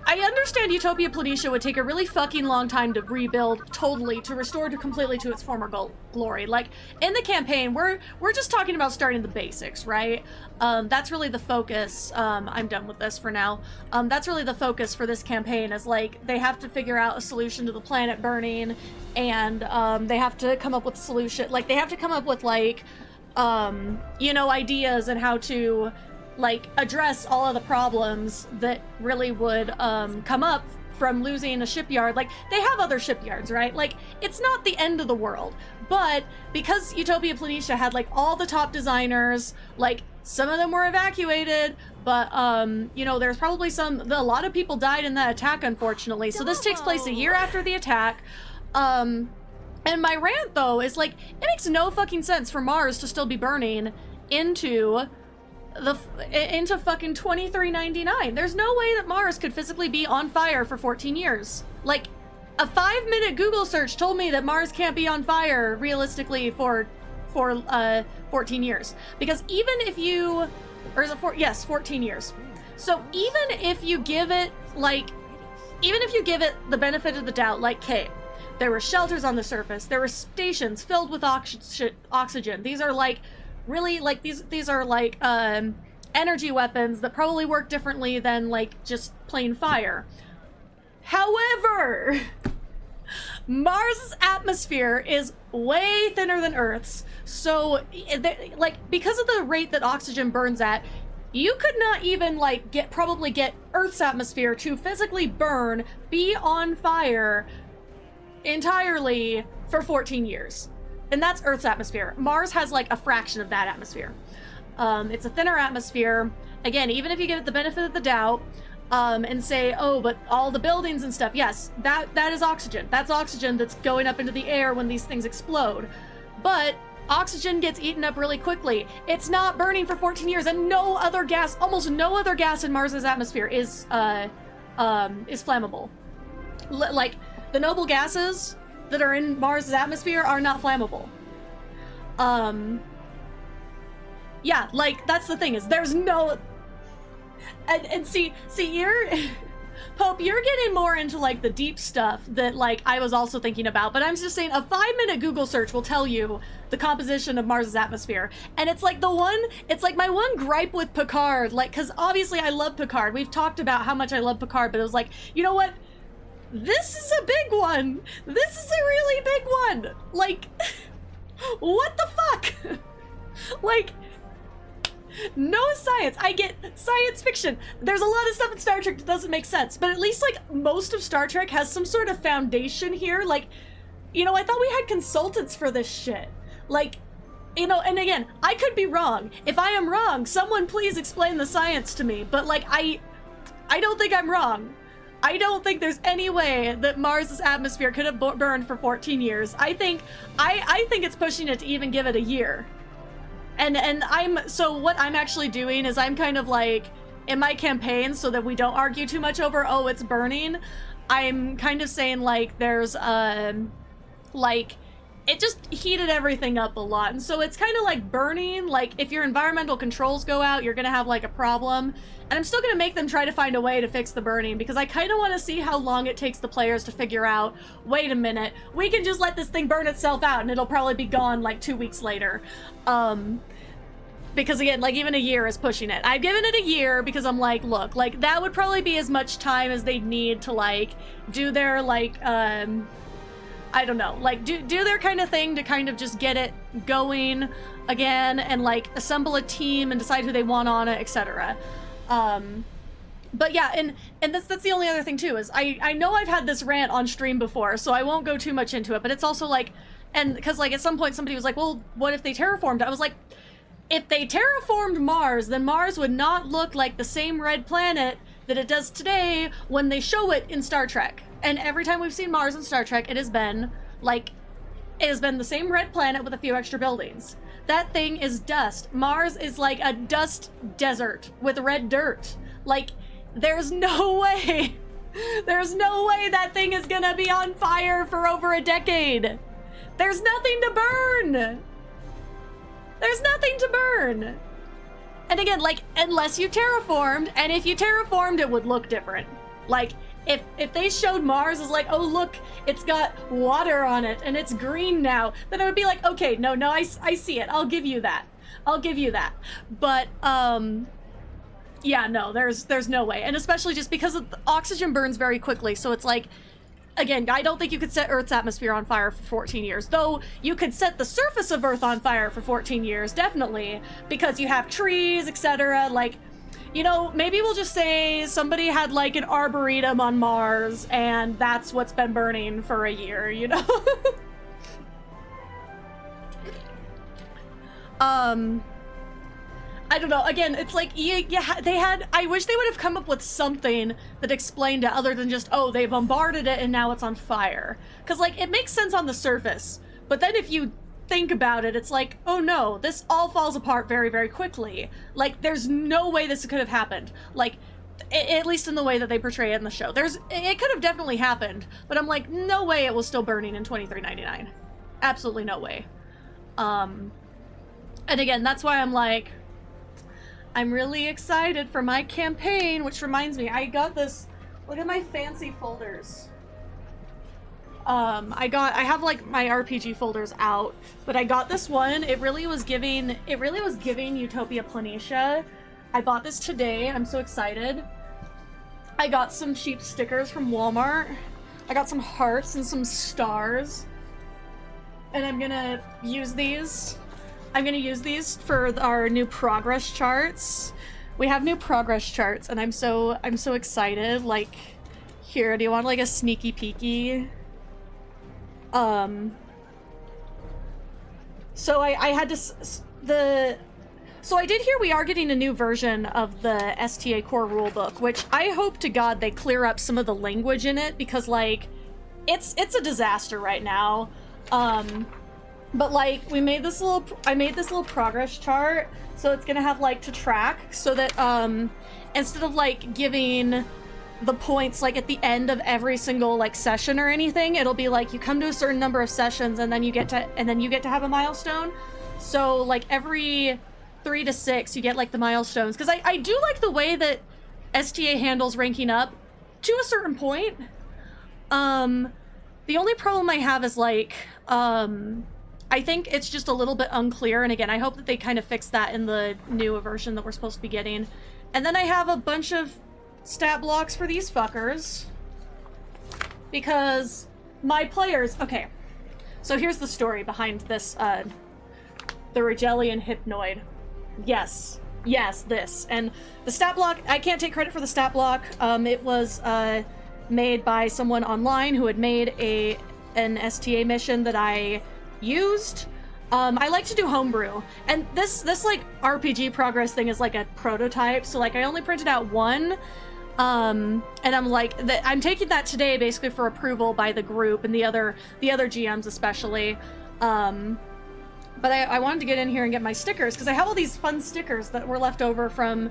I understand Utopia Planitia would take a really fucking long time to rebuild totally, to restore to completely to its former glory. Like, in the campaign, we're just talking about starting the basics, right? That's really the focus. I'm done with this for now. That's really the focus for this campaign is, like, they have to figure out a solution to the planet burning, and they have to come up with a solution. Like, they have to come up with, like, you know, ideas and how to, like, address all of the problems that really would come up from losing a shipyard. Like, they have other shipyards, right? Like, it's not the end of the world. But because Utopia Planitia had, like, all the top designers, like, some of them were evacuated, but, you know, there's probably a lot of people died in that attack, unfortunately. So this takes place a year after the attack. And my rant, though, is, like, it makes no fucking sense for Mars to still be burning into fucking 2399. There's no way that Mars could physically be on fire for 14 years. Like, a 5-minute Google search told me that Mars can't be on fire realistically for 14 years. Because even if you, or is it yes, 14 years. So even if you give it, like, even if you give it the benefit of the doubt, like, Kate, there were shelters on the surface, there were stations filled with oxygen. These are, like, really, like, these are, like, energy weapons that probably work differently than, like, just plain fire. However, Mars's atmosphere is way thinner than Earth's, so, like, because of the rate that oxygen burns at, you could not even, like, probably get Earth's atmosphere to physically burn, be on fire entirely for 14 years. And that's Earth's atmosphere. Mars has, like, a fraction of that atmosphere. It's a thinner atmosphere. Again, even if you give it the benefit of the doubt, and say, oh, but all the buildings and stuff, yes, that is oxygen. That's oxygen that's going up into the air when these things explode. But oxygen gets eaten up really quickly. It's not burning for 14 years, and no other gas, almost no other gas in Mars's atmosphere is flammable. Like, the noble gases that are in Mars's atmosphere are not flammable. Yeah, like, that's the thing, is there's no... And see, you're... Pope, you're getting more into, like, the deep stuff that, like, I was also thinking about, but I'm just saying a 5-minute Google search will tell you the composition of Mars's atmosphere. And it's like my one gripe with Picard, like, because obviously I love Picard. We've talked about how much I love Picard, but it was like, you know what? This is a big one. This is a really big one. Like, what the fuck? Like, no science. I get science fiction. There's a lot of stuff in Star Trek that doesn't make sense, but at least, like, most of Star Trek has some sort of foundation here. Like, you know, I thought we had consultants for this shit. Like, you know, and again, I could be wrong. If I am wrong, someone please explain the science to me. But, like, I don't think I'm wrong. I don't think there's any way that Mars's atmosphere could have burned for 14 years. I think it's pushing it to even give it a year. And so what I'm actually doing is I'm kind of, like, in my campaign, so that we don't argue too much over, oh, it's burning, I'm kind of saying, like, there's, like, it just heated everything up a lot. And so it's kind of like burning, like, if your environmental controls go out, you're gonna have, like, a problem. And I'm still gonna make them try to find a way to fix the burning, because I kind of want to see how long it takes the players to figure out, wait a minute, we can just let this thing burn itself out and it'll probably be gone, like, 2 weeks later. Because again, like, even a year is pushing it. I've given it a year because I'm like, look, like, that would probably be as much time as they'd need to, like, do their, like, I don't know, like, do their kind of thing to kind of just get it going again and, like, assemble a team and decide who they want on it, etc. But yeah, and that's the only other thing too, is I know I've had this rant on stream before, so I won't go too much into it, but it's also like, and because, like, at some point somebody was like, well, what if they terraformed? I was like, if they terraformed Mars, then Mars would not look like the same red planet that it does today when they show it in Star Trek. And every time we've seen Mars in Star Trek, it has been, like, it has been the same red planet with a few extra buildings. That thing is dust. Mars is like a dust desert with red dirt. Like, there's no way There's no way that thing is gonna be on fire for over a decade. There's nothing to burn. There's nothing to burn. And again, like, unless you terraformed, and if you terraformed, it would look different. Like, if they showed Mars as like, oh look, it's got water on it and it's green now, then I would be like, okay, no, I see it. I'll give you that. But yeah, no, there's no way. And especially just because the oxygen burns very quickly, so it's like, again, I don't think you could set Earth's atmosphere on fire for 14 years. Though you could set the surface of Earth on fire for 14 years, definitely, because you have trees, etc. Like, you know, maybe we'll just say somebody had like an arboretum on Mars and that's what's been burning for a year, you know? I don't know. Again, it's like, yeah, they had, I wish they would have come up with something that explained it other than just, oh, they bombarded it and now it's on fire. Because, like, it makes sense on the surface. But then if you think about it, it's like, oh no, this all falls apart very, very quickly. Like, there's no way this could have happened. Like, at least in the way that they portray it in the show. It could have definitely happened, but I'm like, no way it was still burning in 2399. Absolutely no way. And again, that's why I'm like, I'm really excited for my campaign, which reminds me, I got this, look at my fancy folders. I have like my RPG folders out, but I got this one. It really was giving Utopia Planitia. I bought this today. I'm so excited. I got some cheap stickers from Walmart. I got some hearts and some stars. And I'm gonna use these. I'm gonna use these for our new progress charts. We have new progress charts, and I'm so excited. Like, here, do you want like a sneaky peeky? So I had to so I did hear we are getting a new version of the STA core rulebook, which I hope to God they clear up some of the language in it, because like it's a disaster right now. But like I made this little progress chart, so it's gonna have like to track, so that instead of like giving the points like at the end of every single like session or anything, it'll be like you come to a certain number of sessions and then you get to have a milestone. So like every 3 to 6 you get like the milestones, because I do like the way that STA handles ranking up to a certain point. The only problem I have is like I think it's just a little bit unclear, and again, I hope that they kind of fix that in the new version that we're supposed to be getting. And then I have a bunch of stat blocks for these fuckers, because my players... Okay, so here's the story behind this, the Regelian Hypnoid. Yes, this. And the stat block, I can't take credit for the stat block. It was made by someone online who had made an STA mission that I used. I like to do homebrew, and this like RPG progress thing is like a prototype, so like I only printed out one, and I'm like, I'm taking that today basically for approval by the group and the other GMs especially. But I wanted to get in here and get my stickers, because I have all these fun stickers that were left over from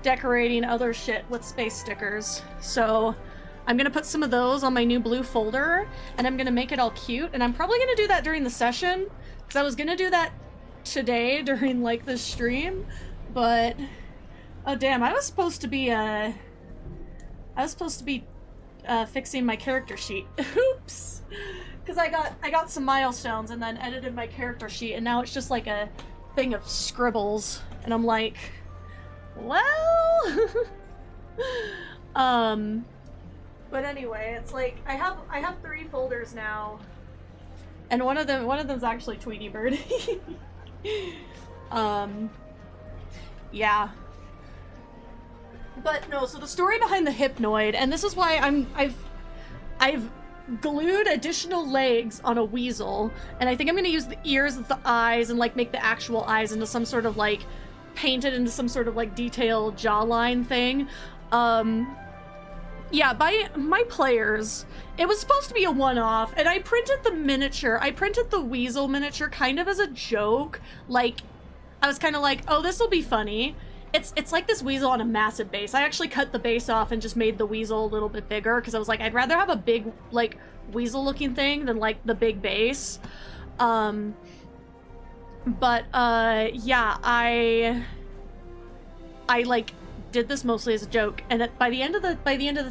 decorating other shit with space stickers. So I'm gonna put some of those on my new blue folder, and I'm gonna make it all cute, and I'm probably gonna do that during the session, because I was gonna do that today during like the stream, but oh damn, I was supposed to be fixing my character sheet. Oops. Because I got some milestones and then edited my character sheet, and now it's just like a thing of scribbles, and I'm like, well, but anyway, it's like I have 3 folders now, and one of them's actually Tweety Bird. Yeah. But no, so the story behind the Hypnoid, and this is why I've glued additional legs on a weasel, and I think I'm gonna use the ears as the eyes and like make the actual eyes into some sort of like painted into some sort of like detailed jawline thing. Yeah, by my players, it was supposed to be a one-off, and I printed the weasel miniature kind of as a joke. Like, I was kind of like, oh, this will be funny. it's like this weasel on a massive base. I actually cut the base off and just made the weasel a little bit bigger because I was like, I'd rather have a big, like, weasel-looking thing than, like, the big base. Yeah, I like did this mostly as a joke, and by the end of the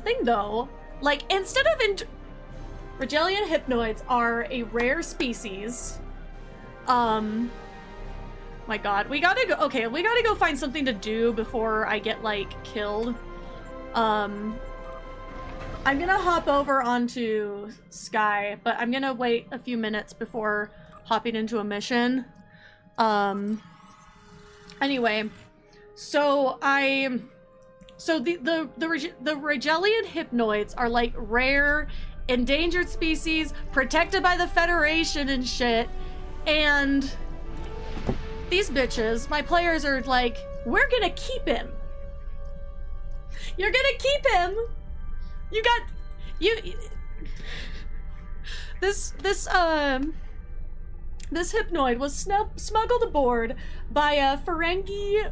thing though, like, instead of Regelian hypnoids are a rare species. My god, we gotta go find something to do before I get, like, killed. I'm gonna hop over onto Sky, but I'm gonna wait a few minutes before hopping into a mission. Anyway, so the Regelian hypnoids are, like, rare, endangered species, protected by the Federation and shit, and these bitches, my players, are like, we're gonna keep him. You're gonna keep him. This hypnoid was smuggled aboard by a Ferengi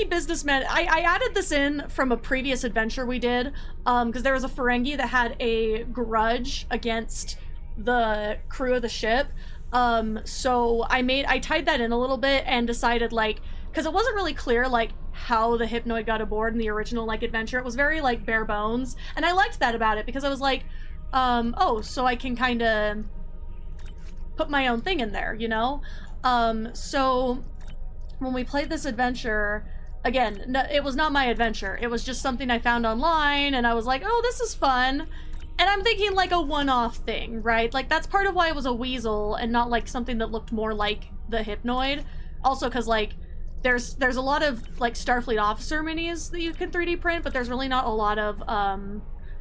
businessman. I added this in from a previous adventure we did, because there was a Ferengi that had a grudge against the crew of the ship. So I tied that in a little bit and decided, like, because it wasn't really clear, like, how the hypnoid got aboard in the original, like, adventure. It was very, like, bare bones, and I liked that about it because I was like, oh, so I can kind of put my own thing in there, you know? So when we played this adventure, again, no, it was not my adventure. It was just something I found online, and I was like, oh, this is fun. And I'm thinking, like, a one-off thing, right? Like, that's part of why it was a weasel and not, like, something that looked more like the hypnoid. Also, because, like, there's a lot of, like, Starfleet officer minis that you can 3D print, but there's really not a lot of,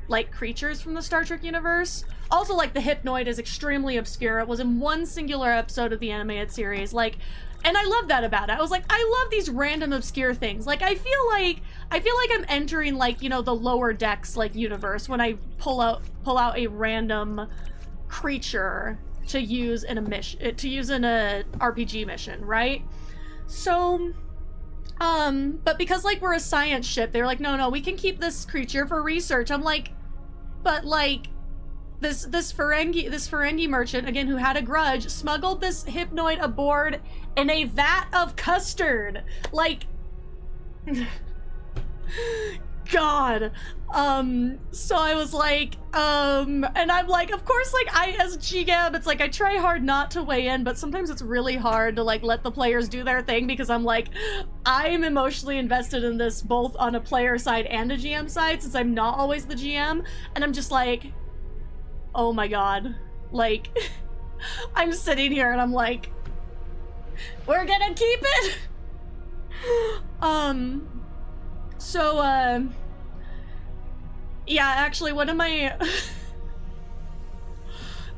like, creatures from the Star Trek universe. Also, like, the hypnoid is extremely obscure. It was in one singular episode of the animated series, like, and I love that about it. I was like, I love these random obscure things. Like, I feel like I'm entering, like, you know, the Lower Decks, like, universe when I pull out a random creature to use in a mission, in a RPG mission, right? So, but because, like, we're a science ship, they're like, no, we can keep this creature for research. I'm like, but, like, this Ferengi merchant, again, who had a grudge, smuggled this hypnoid aboard in a vat of custard. Like, God. So I was like, and I'm like, of course, like, I, as GM, it's like, I try hard not to weigh in, but sometimes it's really hard to, like, let the players do their thing, because I'm like, I'm emotionally invested in this, both on a player side and a GM side, since I'm not always the GM, and I'm just like, oh my god. Like, I'm sitting here and I'm like, we're gonna keep it! Yeah, actually, one of my...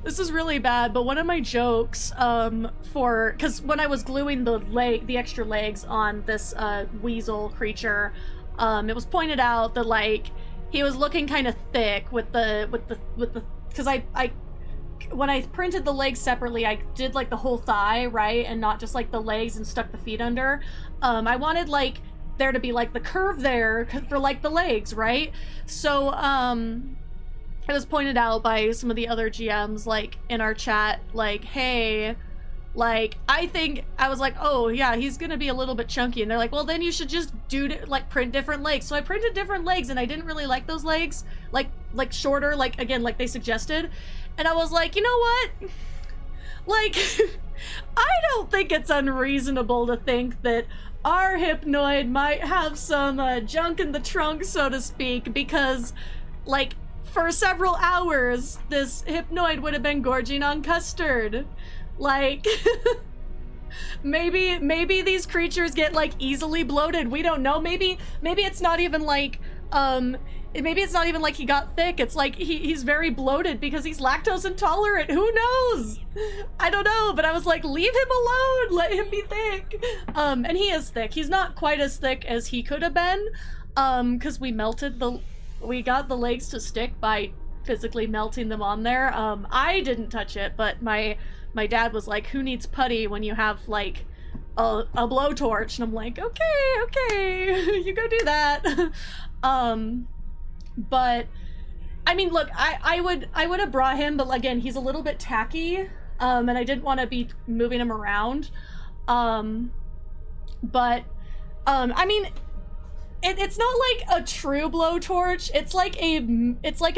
This is really bad, but one of my jokes, because when I was gluing the extra legs on this, weasel creature, it was pointed out that, like, he was looking kind of thick with the, because when I printed the legs separately, I did, like, the whole thigh, right, and not just, like, the legs and stuck the feet under. I wanted, like, there to be, like, the curve there for, like, the legs, right? So, it was pointed out by some of the other GMs, like, in our chat, like, hey, like, I was like, oh, yeah, he's gonna be a little bit chunky, and they're like, well, then you should just like, print different legs. So I printed different legs, and I didn't really like those legs, like shorter, like, again, like they suggested, and I was like, you know what? Like, I don't think it's unreasonable to think that our hypnoid might have some junk in the trunk, so to speak, because, like, for several hours, this hypnoid would have been gorging on custard. Like, maybe these creatures get, like, easily bloated. We don't know. Maybe it's not even like, maybe it's not even like he got thick. It's like he's very bloated because he's lactose intolerant. Who knows? I don't know, but I was like, leave him alone. Let him be thick. And he is thick. He's not quite as thick as he could have been, because we got the legs to stick by physically melting them on there. I didn't touch it, but my dad was like, who needs putty when you have, like, a blowtorch, and I'm like, okay, you go do that. But I mean, look, I would have brought him, but again, he's a little bit tacky, and I didn't want to be moving him around. But I mean, it's not like a true blowtorch. It's like a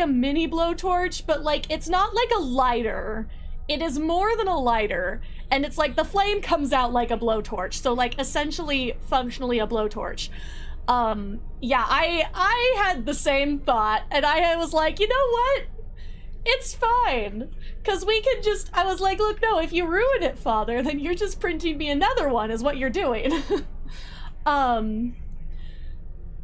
mini blowtorch, but like it's not like a lighter. It is more than a lighter, and it's like the flame comes out like a blowtorch. So like essentially, functionally a blowtorch. Yeah, I had the same thought, and I was like, you know what? It's fine. Because we can just, I was like, look, no, if you ruin it, Father, then you're just printing me another one, is what you're doing.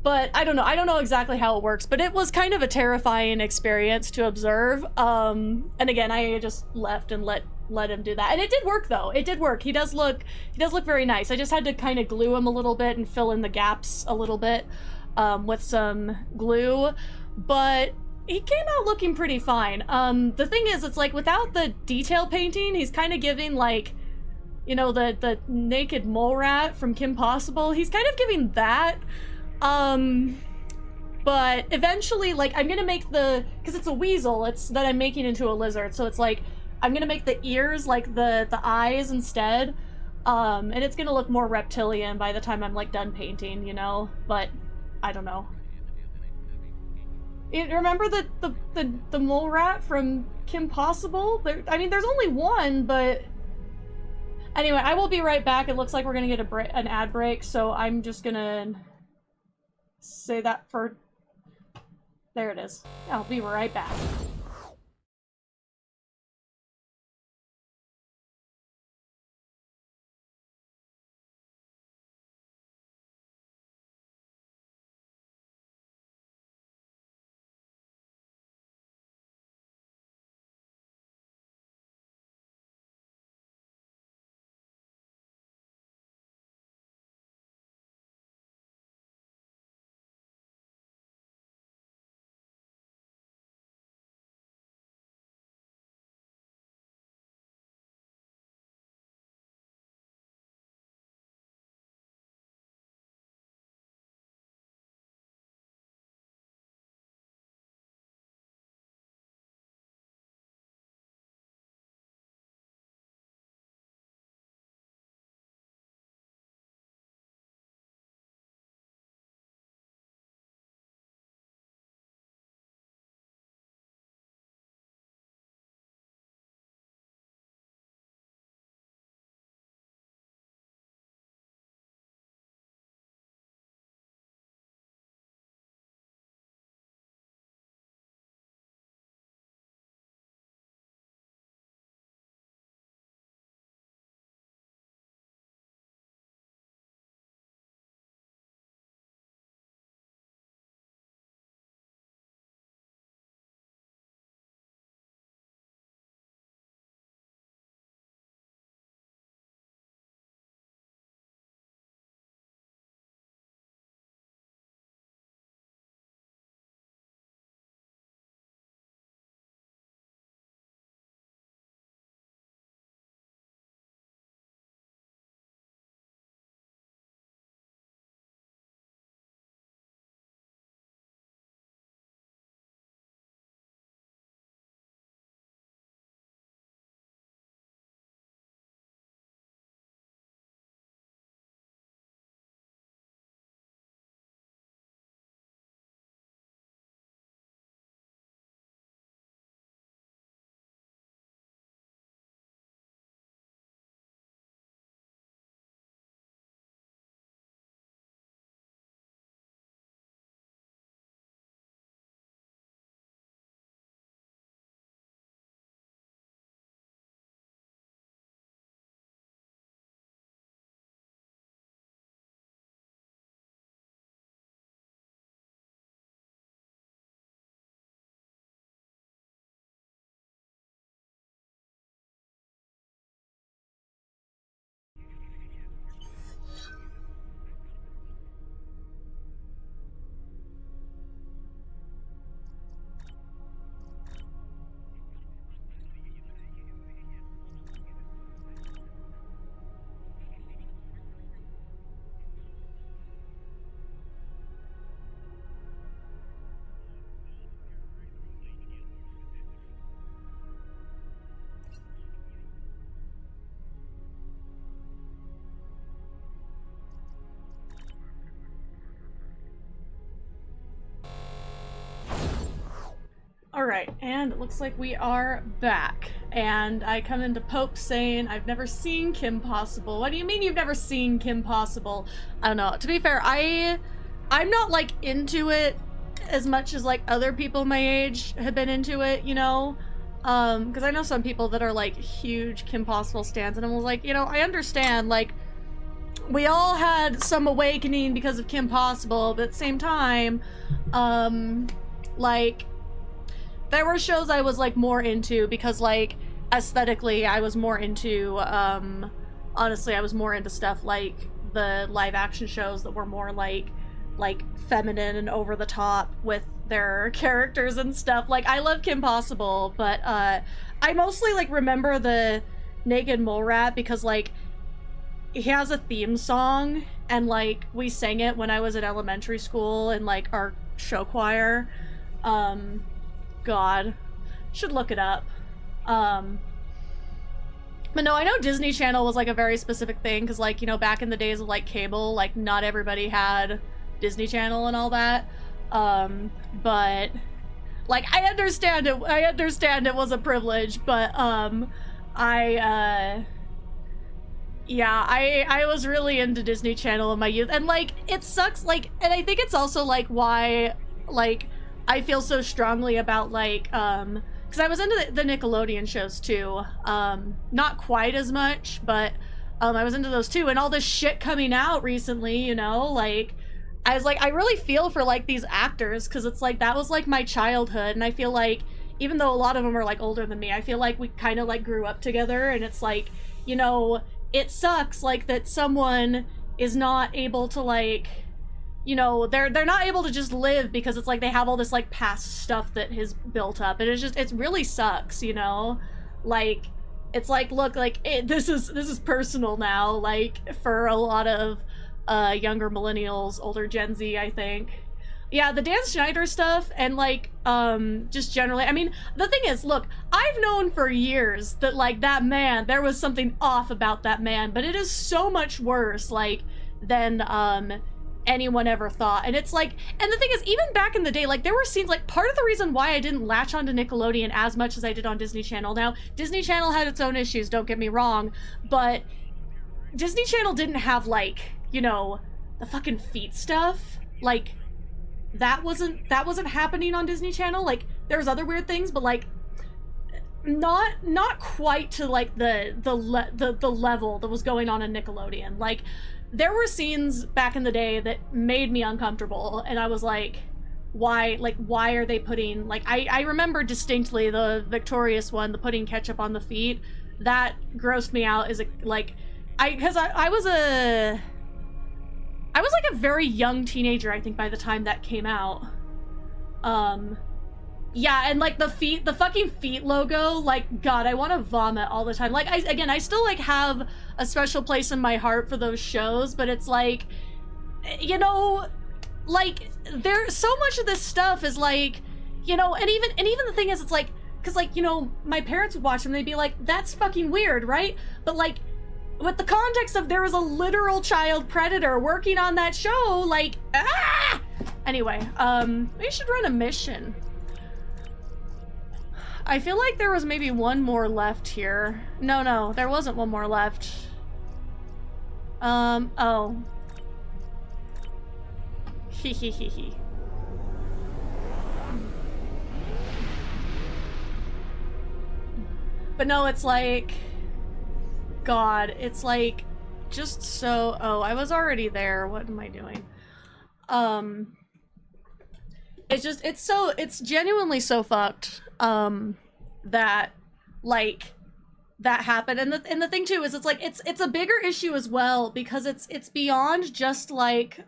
But I don't know exactly how it works, but it was kind of a terrifying experience to observe. And again, I just left and let him do that. And it did work, though. It did work. He does look very nice. I just had to kind of glue him a little bit and fill in the gaps a little bit with some glue. But he came out looking pretty fine. The thing is, it's like without the detail painting, he's kind of giving like, you know, the naked mole rat from Kim Possible. He's kind of giving that. But eventually, like, I'm gonna make because it's a weasel, it's that I'm making into a lizard, so it's like, I'm gonna make the ears like the eyes instead, and it's gonna look more reptilian by the time I'm, like, done painting, you know? But, I don't know. Remember the mole rat from Kim Possible? I mean, there's only one, but... Anyway, I will be right back. It looks like we're gonna get an ad break, so I'm just gonna... say that for... There it is. I'll be right back. Alright, and it looks like we are back. And I come into Pope saying, I've never seen Kim Possible. What do you mean you've never seen Kim Possible? I don't know. To be fair, I'm not, like, into it as much as, like, other people my age have been into it, you know? Because I know some people that are, like, huge Kim Possible stans, and I was like, you know, I understand, like, we all had some awakening because of Kim Possible, but at the same time, like, there were shows I was, like, more into because, like, aesthetically, I was more into, honestly, I was more into stuff like the live action shows that were more, like, feminine and over the top with their characters and stuff. Like, I love Kim Possible, but, I mostly, like, remember the Naked Mole Rat because, like, he has a theme song, and, like, we sang it when I was in elementary school in, like, our show choir. God. Should look it up. But no, I know Disney Channel was, like, a very specific thing, because, like, you know, back in the days of, like, cable, like, not everybody had Disney Channel and all that. But, like, I understand it was a privilege, but, yeah, I was really into Disney Channel in my youth, and, like, it sucks, like, and I think it's also, like, why, like, I feel so strongly about, like, because I was into the Nickelodeon shows, too, not quite as much, but, I was into those, too, and all this shit coming out recently, you know, like, I was like, I really feel for, like, these actors, because it's, like, that was, like, my childhood, and I feel like, even though a lot of them are, like, older than me, I feel like we kind of, like, grew up together, and it's, like, you know, it sucks, like, that someone is not able to, like, you know, they're not able to just live because it's, like, they have all this, like, past stuff that has built up, and it's just, it really sucks, you know? Like, it's like, look, like, this is personal now, like, for a lot of, younger millennials, older Gen Z, I think. Yeah, the Dan Schneider stuff, and, like, just generally, I mean, the thing is, look, I've known for years that, like, that man, there was something off about that man, but it is so much worse, like, than, anyone ever thought. And it's like, and the thing is, even back in the day, like, there were scenes, like, part of the reason why I didn't latch onto Nickelodeon as much as I did on Disney Channel. Now, Disney Channel had its own issues, don't get me wrong, but Disney Channel didn't have, like, you know, the fucking feet stuff. Like, that wasn't happening on Disney Channel. Like, there was other weird things, but, like, not quite to, like, the level that was going on in Nickelodeon. Like, there were scenes back in the day that made me uncomfortable, and I was like, why are they putting, like, I remember distinctly the Victorious one, the putting ketchup on the feet. That grossed me out as a, like, because I was like a very young teenager, I think, by the time that came out. Yeah, and, like, the fucking feet logo, like, God, I want to vomit all the time. Like, I still, like, have a special place in my heart for those shows, but it's like, you know, like, there, so much of this stuff is, like, you know, and even the thing is, it's like, because, like, you know, my parents would watch them, they'd be like, that's fucking weird, right? But, like, with the context of there was a literal child predator working on that show, like, ah! Anyway, we should run a mission. I feel like there was maybe one more left here. No, there wasn't one more left. Oh. Hehehehe. But no, it's like, God, it's like, just so, oh, I was already there. What am I doing? It's just, it's genuinely so fucked, that, like, that happened. And the thing too is, it's like, it's a bigger issue as well, because it's beyond just, like,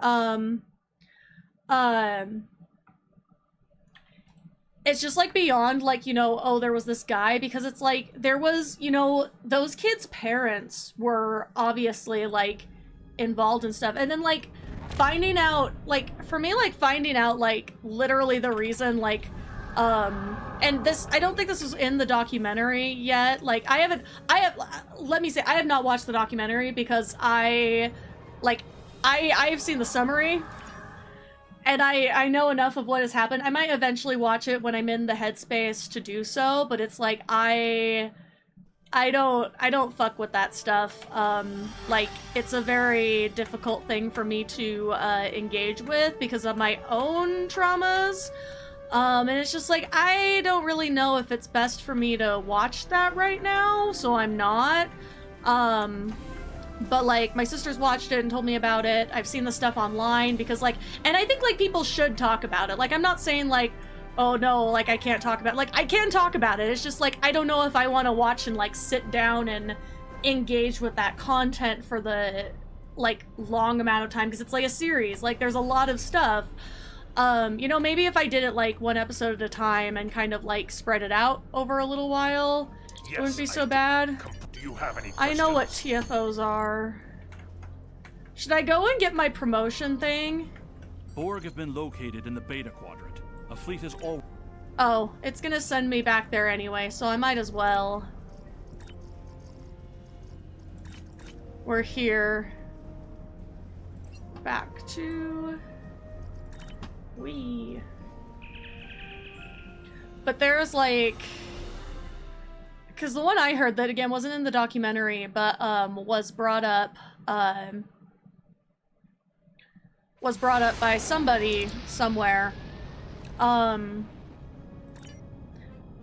it's just, like, beyond, like, you know, oh, there was this guy, because it's like, there was, you know, those kids' parents were obviously, like, involved and stuff, and then, like, finding out, like, for me, like, finding out, like, literally the reason, like, and this, I don't think this was in the documentary yet, like, let me say, I have not watched the documentary, because I've seen the summary, and I know enough of what has happened. I might eventually watch it when I'm in the headspace to do so, but it's like I don't fuck with that stuff. Like, it's a very difficult thing for me to engage with because of my own traumas. And it's just like, I don't really know if it's best for me to watch that right now, so I'm not. But like, my sister's watched it and told me about it. I've seen the stuff online because like, and I think like people should talk about it. Like, I'm not saying like, oh no, like I can't talk about it. Like, I can talk about it. It's just like, I don't know if I want to watch and like sit down and engage with that content for the like long amount of time because it's like a series. Like, there's a lot of stuff. You know, maybe if I did it like one episode at a time and kind of like spread it out over a little while, yes, it wouldn't be so bad. Do you have any questions? I know what TFOs are. Should I go and get my promotion thing? Borg have been located in the Beta Quadrant. A fleet is all... Oh, it's gonna send me back there anyway, so I might as well. We're here. Back to... Wee. But there's like... Because the one I heard that, again, wasn't in the documentary, but was brought up by somebody somewhere.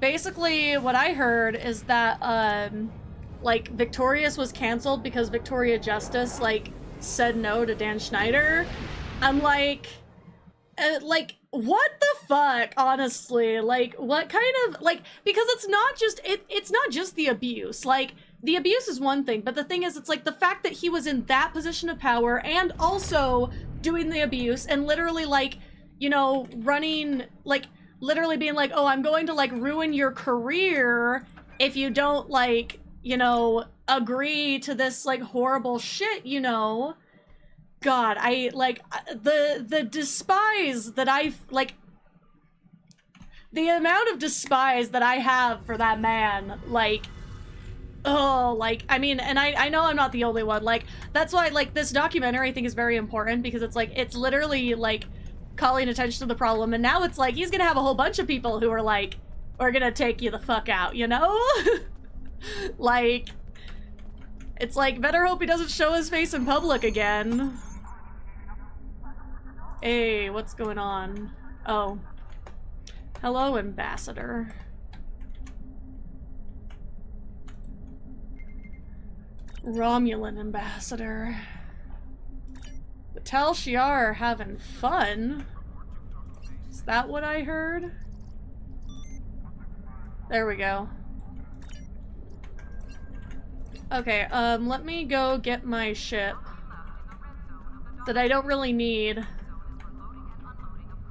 Basically, what I heard is that, like, Victorious was canceled because Victoria Justice, like, said no to Dan Schneider. I'm like, what the fuck, honestly? Like, what kind of, like, because it's not just the abuse. Like, the abuse is one thing, but the thing is, it's like the fact that he was in that position of power and also doing the abuse and literally, like, you know, running, like, literally being like, oh, I'm going to, like, ruin your career if you don't, like, you know, agree to this, like, horrible shit, you know? God, I, like, the despise that like, the amount of despise that I have for that man, like, oh, like, I mean, and I know I'm not the only one, like, that's why, like, this documentary I think is very important, because it's, like, it's literally, like, calling attention to the problem, and now it's, like, he's gonna have a whole bunch of people who are, like, we're gonna take you the fuck out, you know? Like, it's, like, better hope he doesn't show his face in public again. Hey, what's going on? Oh. Hello, Ambassador. Romulan Ambassador. The Tal Shiar are having fun. Is that what I heard? There we go. Okay, let me go get my ship that I don't really need.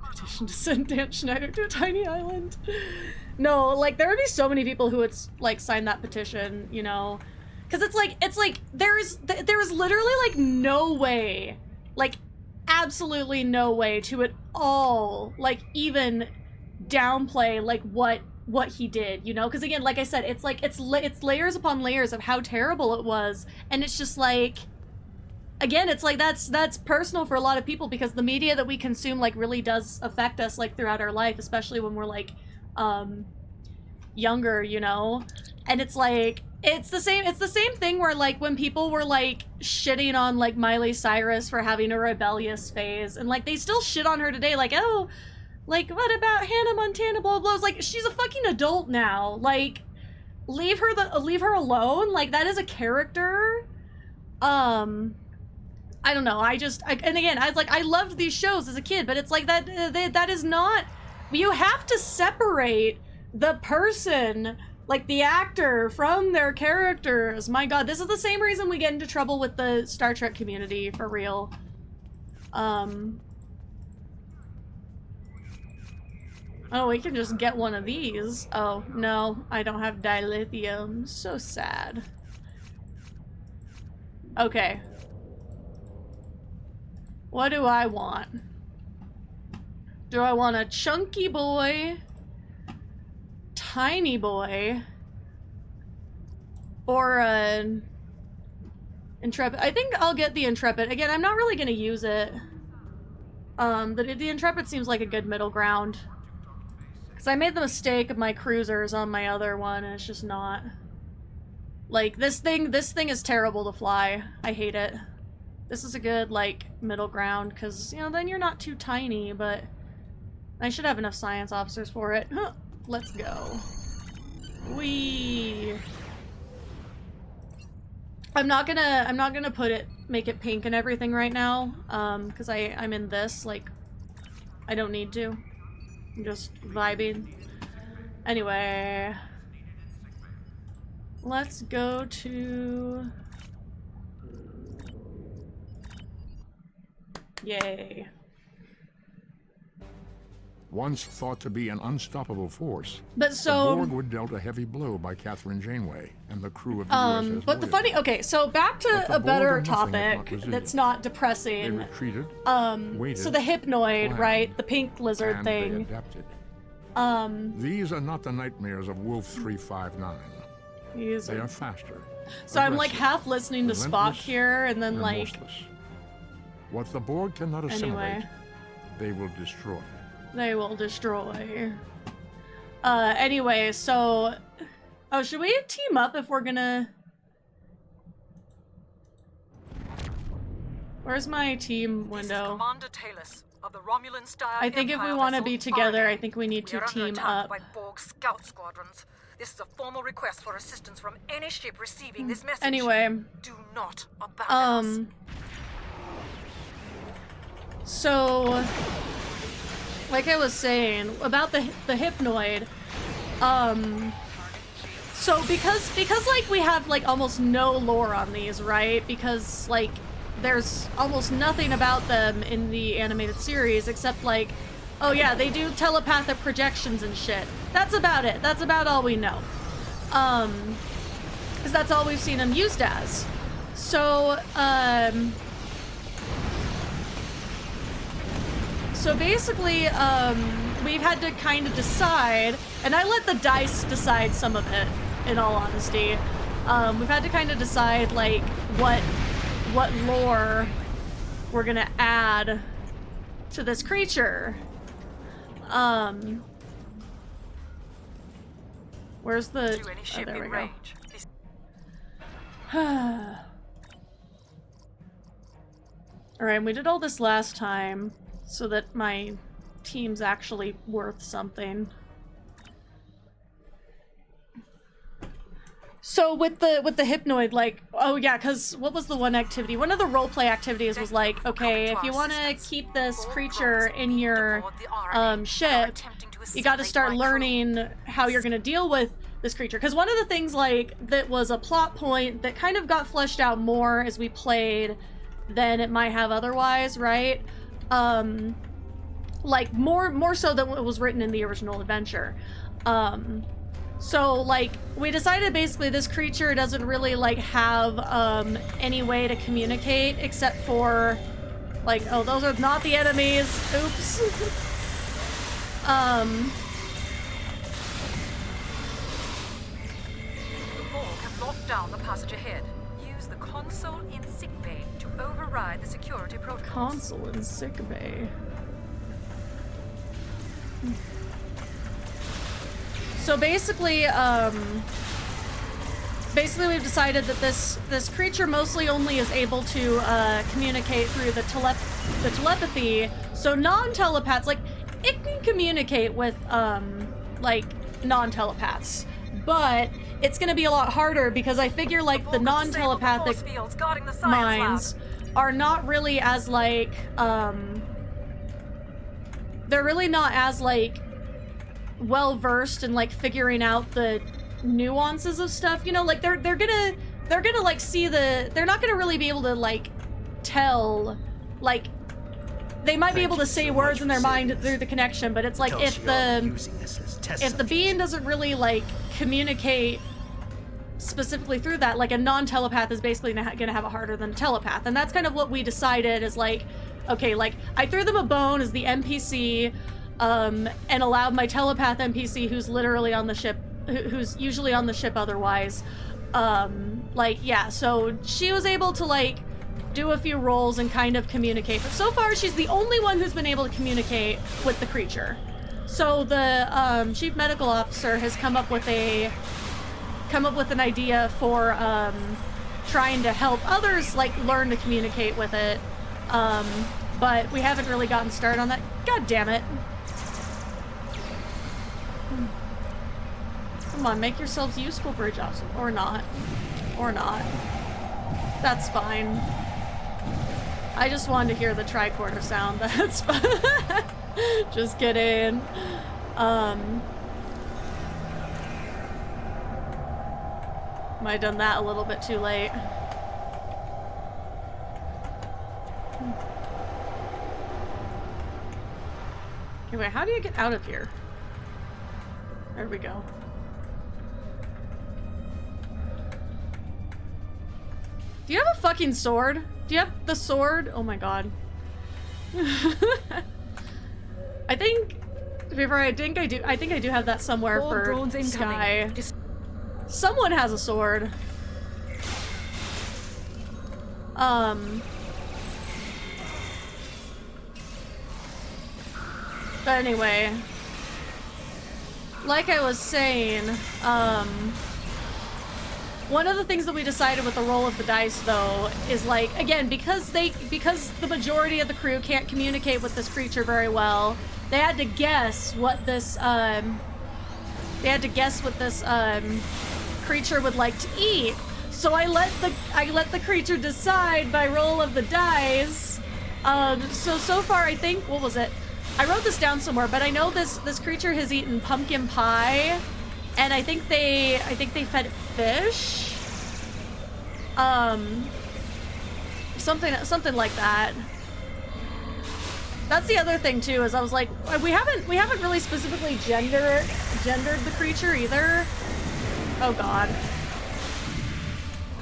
Petition to send Dan Schneider to a tiny island. No, like, there would be so many people who would, like, sign that petition, you know? Because it's like, there's literally, like, no way, like, absolutely no way to at all, like, even downplay, like, what he did, you know? Because again, like I said, it's like, it's layers upon layers of how terrible it was, and it's just like, again, it's like, that's personal for a lot of people, because the media that we consume, like, really does affect us, like, throughout our life, especially when we're, like, younger, you know? And it's like, it's the same thing where, like, when people were, like, shitting on, like, Miley Cyrus for having a rebellious phase, and, like, they still shit on her today, like, oh, like, what about Hannah Montana, blah, blah, blah. It's like, she's a fucking adult now. Like, leave her alone. Like, that is a character. I don't know, and again, I loved these shows as a kid, but it's like, that is not, you have to separate the person, like, the actor, from their characters. My god, this is the same reason we get into trouble with the Star Trek community, for real. Oh, we can just get one of these. Oh, no, I don't have dilithium. So sad. Okay. What do I want? Do I want a chunky boy, tiny boy, or an Intrepid? I think I'll get the Intrepid. Again, I'm not really gonna use it. The Intrepid seems like a good middle ground. Because I made the mistake of my cruisers on my other one, and it's just not. Like, this thing is terrible to fly. I hate it. This is a good, like, middle ground, because, you know, then you're not too tiny, but I should have enough science officers for it. Huh. Let's go. Whee! I'm not gonna make it pink and everything right now, because I'm in this, like, I don't need to. I'm just vibing. Anyway, let's go to... Yay. Once thought to be an unstoppable force, But so... the Borg were dealt a heavy blow by Catherine Janeway and the crew of the USS but the Voyager. funny... Okay, so back to But the a better Borg are nothing if not topic resilient. that's not They depressing. retreated, waited, So the hypnoid, planned, right? The pink lizard and they thing. adapted. These are not the nightmares of Wolf 359. He's They are faster. So I'm like aggressive, half listening to Spock relentless, here, and then like... remorseless. What the Borg cannot assimilate, Anyway. they will destroy. They will destroy. Anyway, so... Oh, should we team up if we're gonna... Where's my team window? Commander Talus of the Romulan Style I think if we Empire want to vessel be together, I Faraday. think we need We to are under team attack up. by Borg scout squadrons. This is a formal request for assistance from any ship receiving this message. Anyway, do not abandon us. So... Like I was saying, about the hypnoid, so because like we have like almost no lore on these, right? Because like there's almost nothing about them in the animated series except like, oh yeah, they do telepathic projections and shit. That's about it. That's about all we know. Because that's all we've seen them used as. So, So basically, we've had to kind of decide, and I let the dice decide some of it, in all honesty. We've had to kind of decide, like, what lore we're gonna add to this creature. Where's the... To any Oh, ship there we in go. range. Please Alright, we did all this last time so that my team's actually worth something. So with the hypnoid, like, oh yeah, because what was the one activity? One of the roleplay activities was like, okay, if you want to keep this creature in your ship, you got to start learning how you're going to deal with this creature. Because one of the things, like, that was a plot point that kind of got fleshed out more as we played than it might have otherwise, right? Like, more so than what was written in the original adventure. So, like, we decided basically this creature doesn't really, like, have, any way to communicate except for, like, oh, those are not the enemies. Oops. The Borg have locked down the passage ahead. Use the console in sickbay to override the security protocols. Console in sickbay. So basically, we've decided that this creature mostly only is able to communicate through the telepathy. So non-telepaths, like, it can communicate with like non-telepaths, but it's gonna be a lot harder because I figure like the non-telepathic minds are not really as like they're really not as like well versed in like figuring out the nuances of stuff, you know, like they're gonna like see they're not gonna really be able to like tell, like they might be able to say words in their mind through the connection, but it's like if the being doesn't really like communicate specifically through that, like a non-telepath is basically gonna have it harder than a telepath. And that's kind of what we decided is like, okay, like I threw them a bone as the NPC, and allowed my telepath NPC who's literally on the ship, who's usually on the ship otherwise, like, yeah, so she was able to like do a few rolls and kind of communicate. But so far, she's the only one who's been able to communicate with the creature. So the chief medical officer has come up with an idea for trying to help others like learn to communicate with it. But we haven't really gotten started on that. God damn it. Come on, make yourselves useful, bridge officer. Or not. Or not. That's fine. I just wanted to hear the tricorder sound. That's fine. Just kidding. Might have done that a little bit too late. Okay, wait, how do you get out of here? There we go. Do you have a fucking sword? Do you have the sword? Oh my god. I think, to be fair, I think I do have that somewhere for Sky. Someone has a sword. But anyway, like I was saying, one of the things that we decided with the roll of the dice, though, is like, again, because the majority of the crew can't communicate with this creature very well, they had to guess what this creature would like to eat. So I let the creature decide by roll of the dice. So far, I think, what was it? I wrote this down somewhere, but I know this creature has eaten pumpkin pie, and I think they fed fish. Something like that. That's the other thing too, is I was like, we haven't really specifically gendered the creature either. Oh god.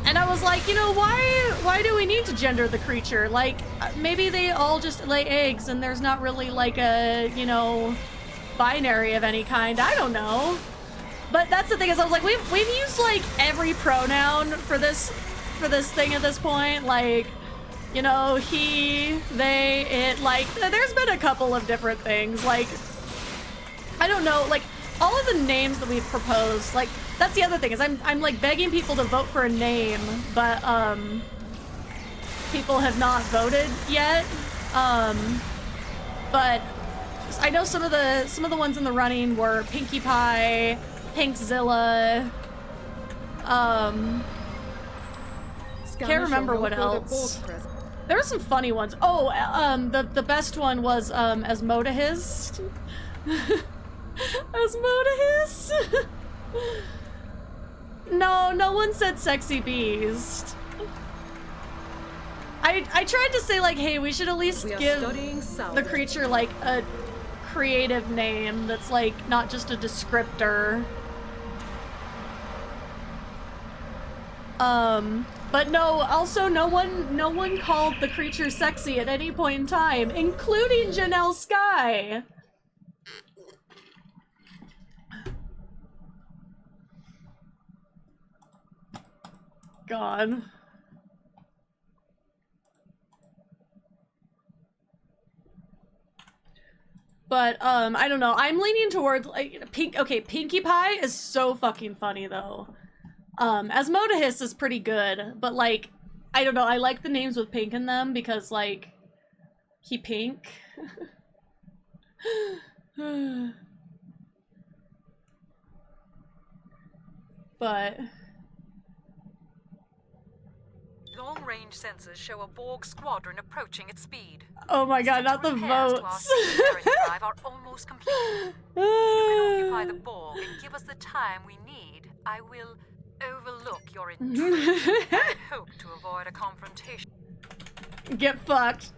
And I was like, you know, why do we need to gender the creature? Like, maybe they all just lay eggs and there's not really like a, you know, binary of any kind. I don't know. But that's the thing, is I was like, we've used like every pronoun for this thing at this point. Like, you know, he, they, it, like, there's been a couple of different things. Like, I don't know, like, all of the names that we've proposed, like, that's the other thing, is I'm like begging people to vote for a name, but people have not voted yet. But I know some of the ones in the running were Pinkie Pie, Pinkzilla, can't remember what else. There were some funny ones. Oh, the best one was Asmodeus. Asmodeus. No one said Sexy Beast. I tried to say, like, hey, we should at least give the creature, like, a creative name that's, like, not just a descriptor. But no, also no one called the creature sexy at any point in time, including Janelle Sky. God. But, I don't know. I'm leaning towards, like, Pinkie Pie is so fucking funny, though. Asmodeus is pretty good, but, like, I don't know. I like the names with pink in them because, like, he pink. But... Long-range sensors show a Borg squadron approaching at speed. Oh my god, not the votes. Drive are almost complete. If you can occupy the Borg and give us the time we need, I will overlook your intrusion. I hope to avoid a confrontation. Get fucked.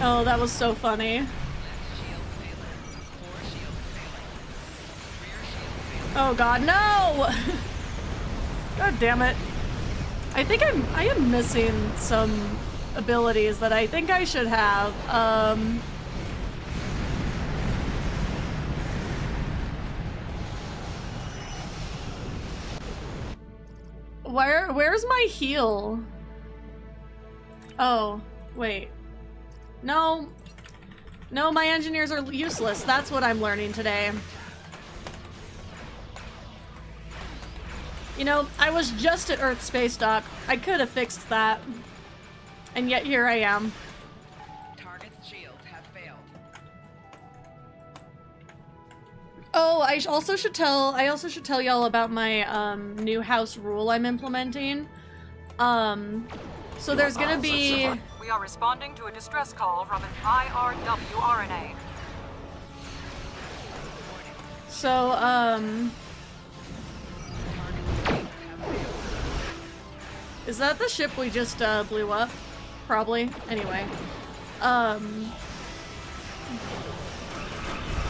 Oh, that was so funny. Oh god, no! God damn it. I think I am missing some abilities that I think I should have. Where's my heal? Oh, wait. No. No, my engineers are useless. That's what I'm learning today. You know, I was just at Earth Space Dock. I could have fixed that. And yet here I am. Target's shields have failed. Oh, I also should tell y'all about my new house rule I'm implementing. So there's gonna be... We are responding to a distress call from an IRW RNA. So, is that the ship we just blew up? Probably. Anyway.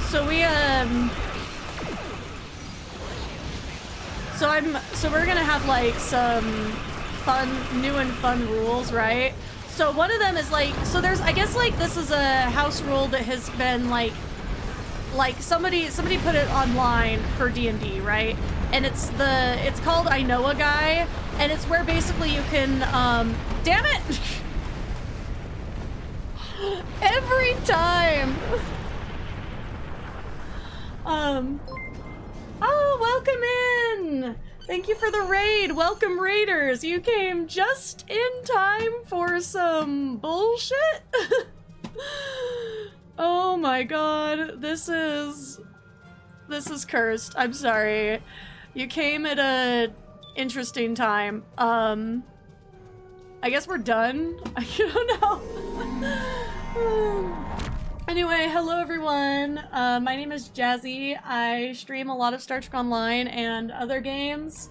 So we so we're gonna have like some new and fun rules, right? So one of them is like, so there's, I guess like this is a house rule that has been like somebody put it online for D&D, right? And it's called I Know a Guy, and it's where basically you can, damn it! Every time! Oh, welcome in! Thank you for the raid! Welcome, raiders! You came just in time for some bullshit? Oh my god, this is cursed. I'm sorry. You came at a interesting time. I guess we're done? I don't know. Anyway, hello everyone. My name is Jazi. I stream a lot of Star Trek Online and other games.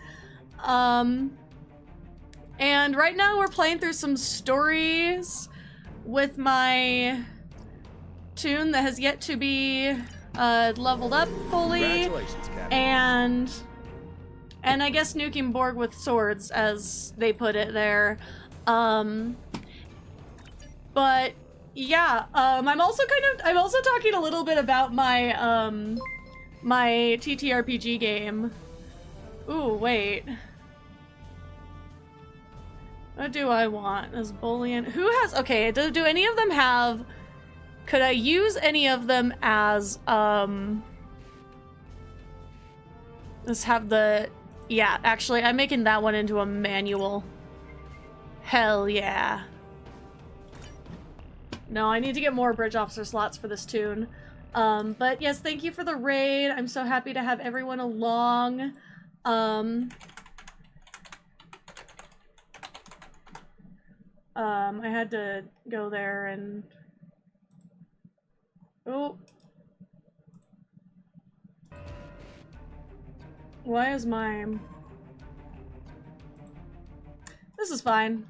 And right now we're playing through some stories with my tune that has yet to be leveled up fully. Congratulations, Captain. And I guess nuking Borg with swords, as they put it there. But yeah, I'm also talking a little bit about my my TTRPG game. Ooh, wait. What do I want? As Boolean? Who has? Okay, do any of them have? Could I use any of them as let's have the. Yeah, actually, I'm making that one into a manual. Hell yeah. No, I need to get more bridge officer slots for this tune. But yes, thank you for the raid. I'm so happy to have everyone along. I had to go there and... Oh. Why is mine... This is fine.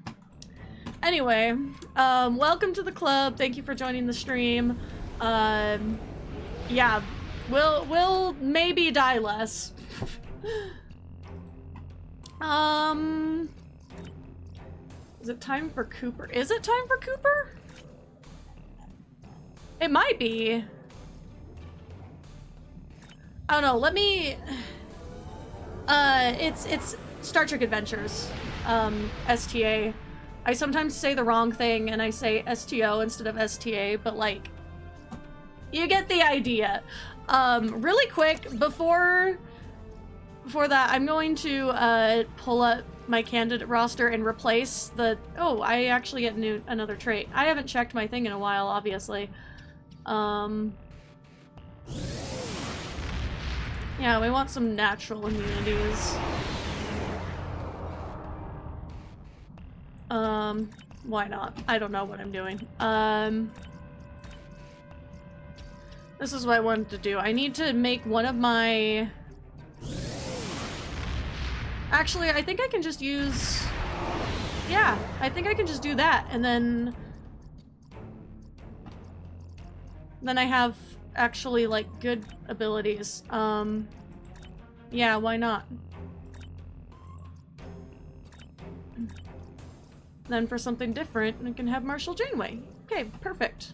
Anyway, welcome to the club. Thank you for joining the stream. Yeah, we'll maybe die less. Is it time for Cooper? Is it time for Cooper? It might be. Oh no, let me... it's Star Trek Adventures. STA. I sometimes say the wrong thing and I say STO instead of STA, but like, you get the idea. Really quick, before that, I'm going to pull up my candidate roster and replace the... Oh, I actually get another trait. I haven't checked my thing in a while, obviously. Yeah, we want some natural immunities. Why not? I don't know what I'm doing. This is what I wanted to do. I need to make one of my... Actually, I think I can just use... Yeah, I think I can just do that, and then I have actually, like, good abilities. Yeah, why not? Then for something different, I can have Marshall Janeway. Okay, perfect.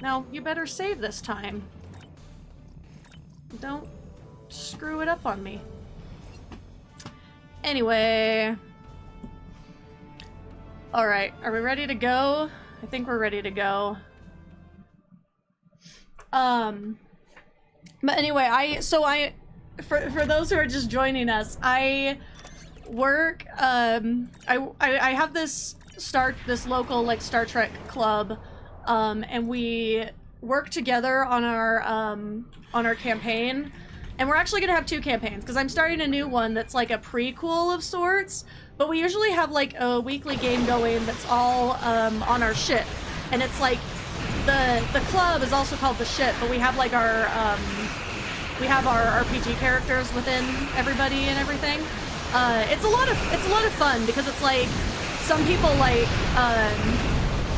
Now, you better save this time. Don't screw it up on me. Anyway. Alright, are we ready to go? I think we're ready to go. But anyway, for those who are just joining us, I work, I have this local, like, Star Trek club, and we work together on our campaign, and we're actually gonna have 2 campaigns, because I'm starting a new one that's like a prequel of sorts, but we usually have like a weekly game going that's all, on our ship, and it's like, the club is also called the ship, but we have like our RPG characters within everybody and everything. It's a lot of fun because it's like some people like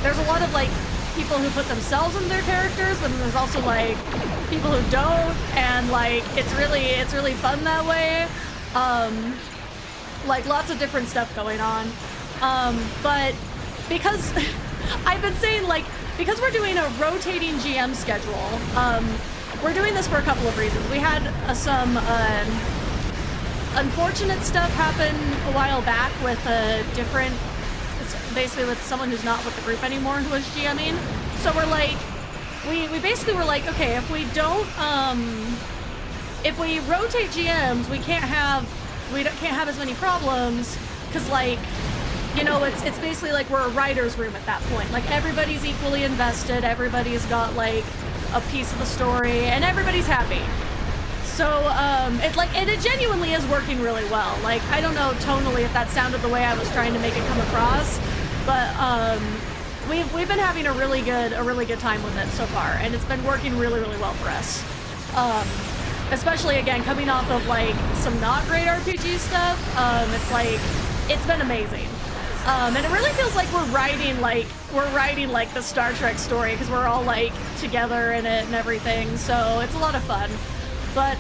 there's a lot of like people who put themselves in their characters, but then there's also like people who don't, and like it's really fun that way. Like lots of different stuff going on. But because I've been saying, like, because we're doing a rotating GM schedule, we're doing this for a couple of reasons. We had some unfortunate stuff happen a while back with basically with someone who's not with the group anymore who was GMing. So we're like, we basically were like, okay, if we don't, if we rotate GMs, we can't have as many problems, because like, you know, it's basically like we're a writer's room at that point. Like everybody's equally invested, everybody's got like a piece of the story, and everybody's happy. So it genuinely is working really well. Like, I don't know tonally if that sounded the way I was trying to make it come across, but we've been having a really good time with it so far, and it's been working really well for us. Especially again coming off of like some not great RPG stuff. It's like, it's been amazing. And it really feels like we're writing like the Star Trek story, because we're all like together in it and everything, so it's a lot of fun. But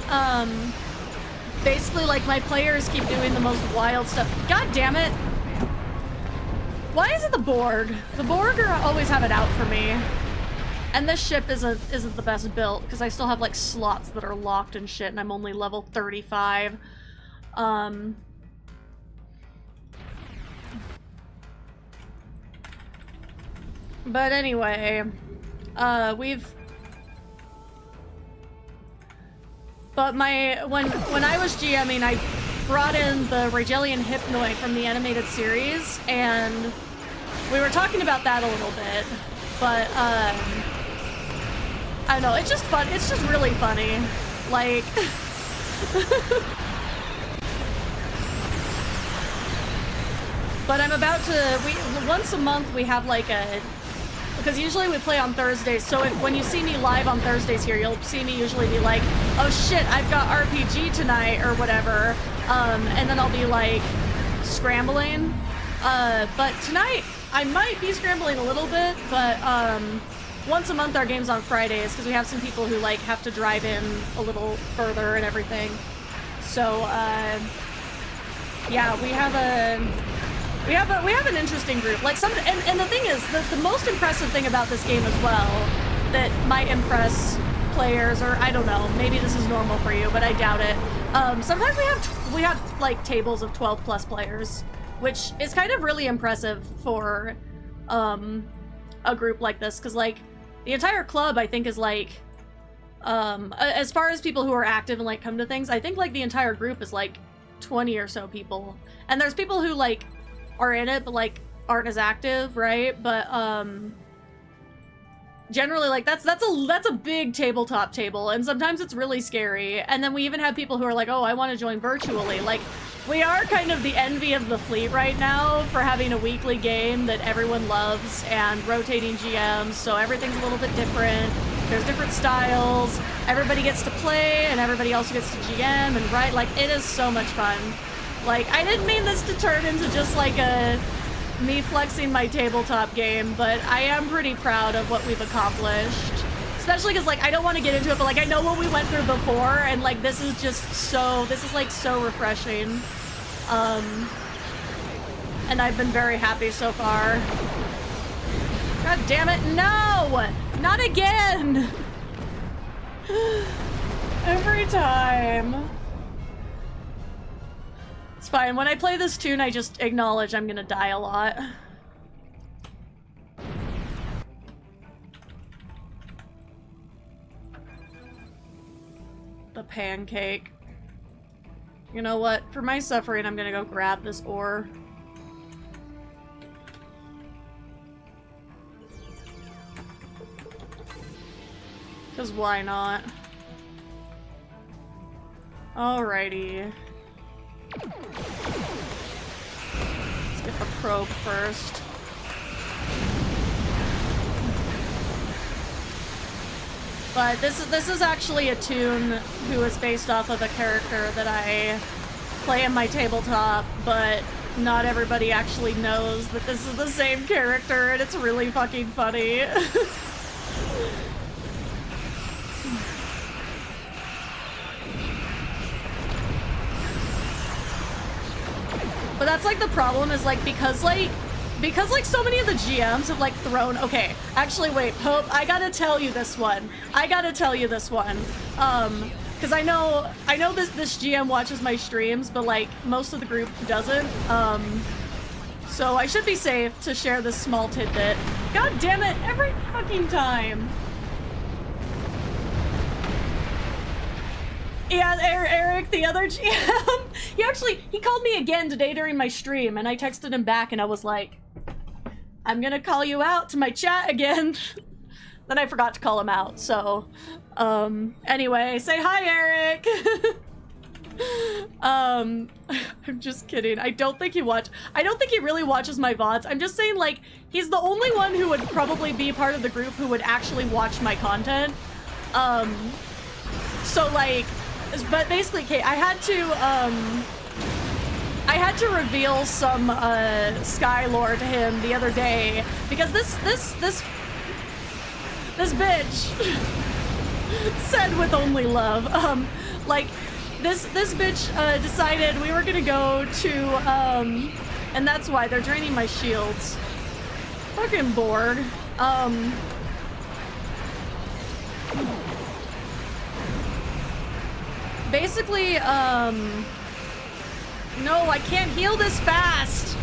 basically like my players keep doing the most wild stuff. God damn it! Why is it the Borg? The Borg always have it out for me. And this ship isn't the best built, because I still have like slots that are locked and shit, and I'm only level 35. But anyway, but when I was GMing, I brought in the Regelian Hypnoid from the animated series, and we were talking about that a little bit, but I don't know, it's just fun, it's just really funny, like, but I'm about to, once a month we have like because usually we play on Thursdays, so when you see me live on Thursdays here, you'll see me usually be like, oh shit, I've got RPG tonight, or whatever, and then I'll be like, scrambling, but tonight, I might be scrambling a little bit, but, once a month our game's on Fridays, because we have some people who like have to drive in a little further and everything, so, yeah, we have an interesting group. Like and the thing is, the most impressive thing about this game as well, that might impress players, or I don't know, maybe this is normal for you, but I doubt it. Sometimes we have like tables of 12 plus players, which is kind of really impressive for a group like this, because like the entire club I think is like as far as people who are active and like come to things, I think like the entire group is like 20 or so people, and there's people who like are in it but like aren't as active, right? But generally like that's a big tabletop table, and sometimes it's really scary. And then we even have people who are like, oh, I want to join virtually. Like, we are kind of the envy of the fleet right now for having a weekly game that everyone loves and rotating GMs, so everything's a little bit different. There's different styles, everybody gets to play and everybody also gets to GM and write. Like, it is so much fun. Like, I didn't mean this to turn into just like me flexing my tabletop game, but I am pretty proud of what we've accomplished. Especially because, like, I don't want to get into it, but like, I know what we went through before, and like, this is like so refreshing. And I've been very happy so far. God damn it, no! Not again! Every time. It's fine. When I play this tune, I just acknowledge I'm gonna die a lot. The pancake. You know what? For my suffering, I'm gonna go grab this ore. Because why not? Alrighty. Let's get the probe first. But this is actually a tune who is based off of a character that I play in my tabletop, but not everybody actually knows that this is the same character, and it's really fucking funny. But that's like the problem is like because so many of the GMs have like thrown, okay, actually wait, Pope, I gotta tell you this one. Cause I know this GM watches my streams, but like most of the group doesn't. So I should be safe to share this small tidbit. God damn it, every fucking time. Yeah, Eric, the other GM, he called me again today during my stream, and I texted him back, and I was like, I'm gonna call you out to my chat again. Then I forgot to call him out, so, anyway, say hi, Eric! I'm just kidding. I don't think he really watches my VODs. I'm just saying, like, he's the only one who would probably be part of the group who would actually watch my content. So, like, but basically, Kate, I had to reveal some Sky lore to him the other day because this bitch said with only love, like this bitch decided we were gonna go to and that's why they're draining my shields. Fucking Borg. Basically, no, I can't heal this fast!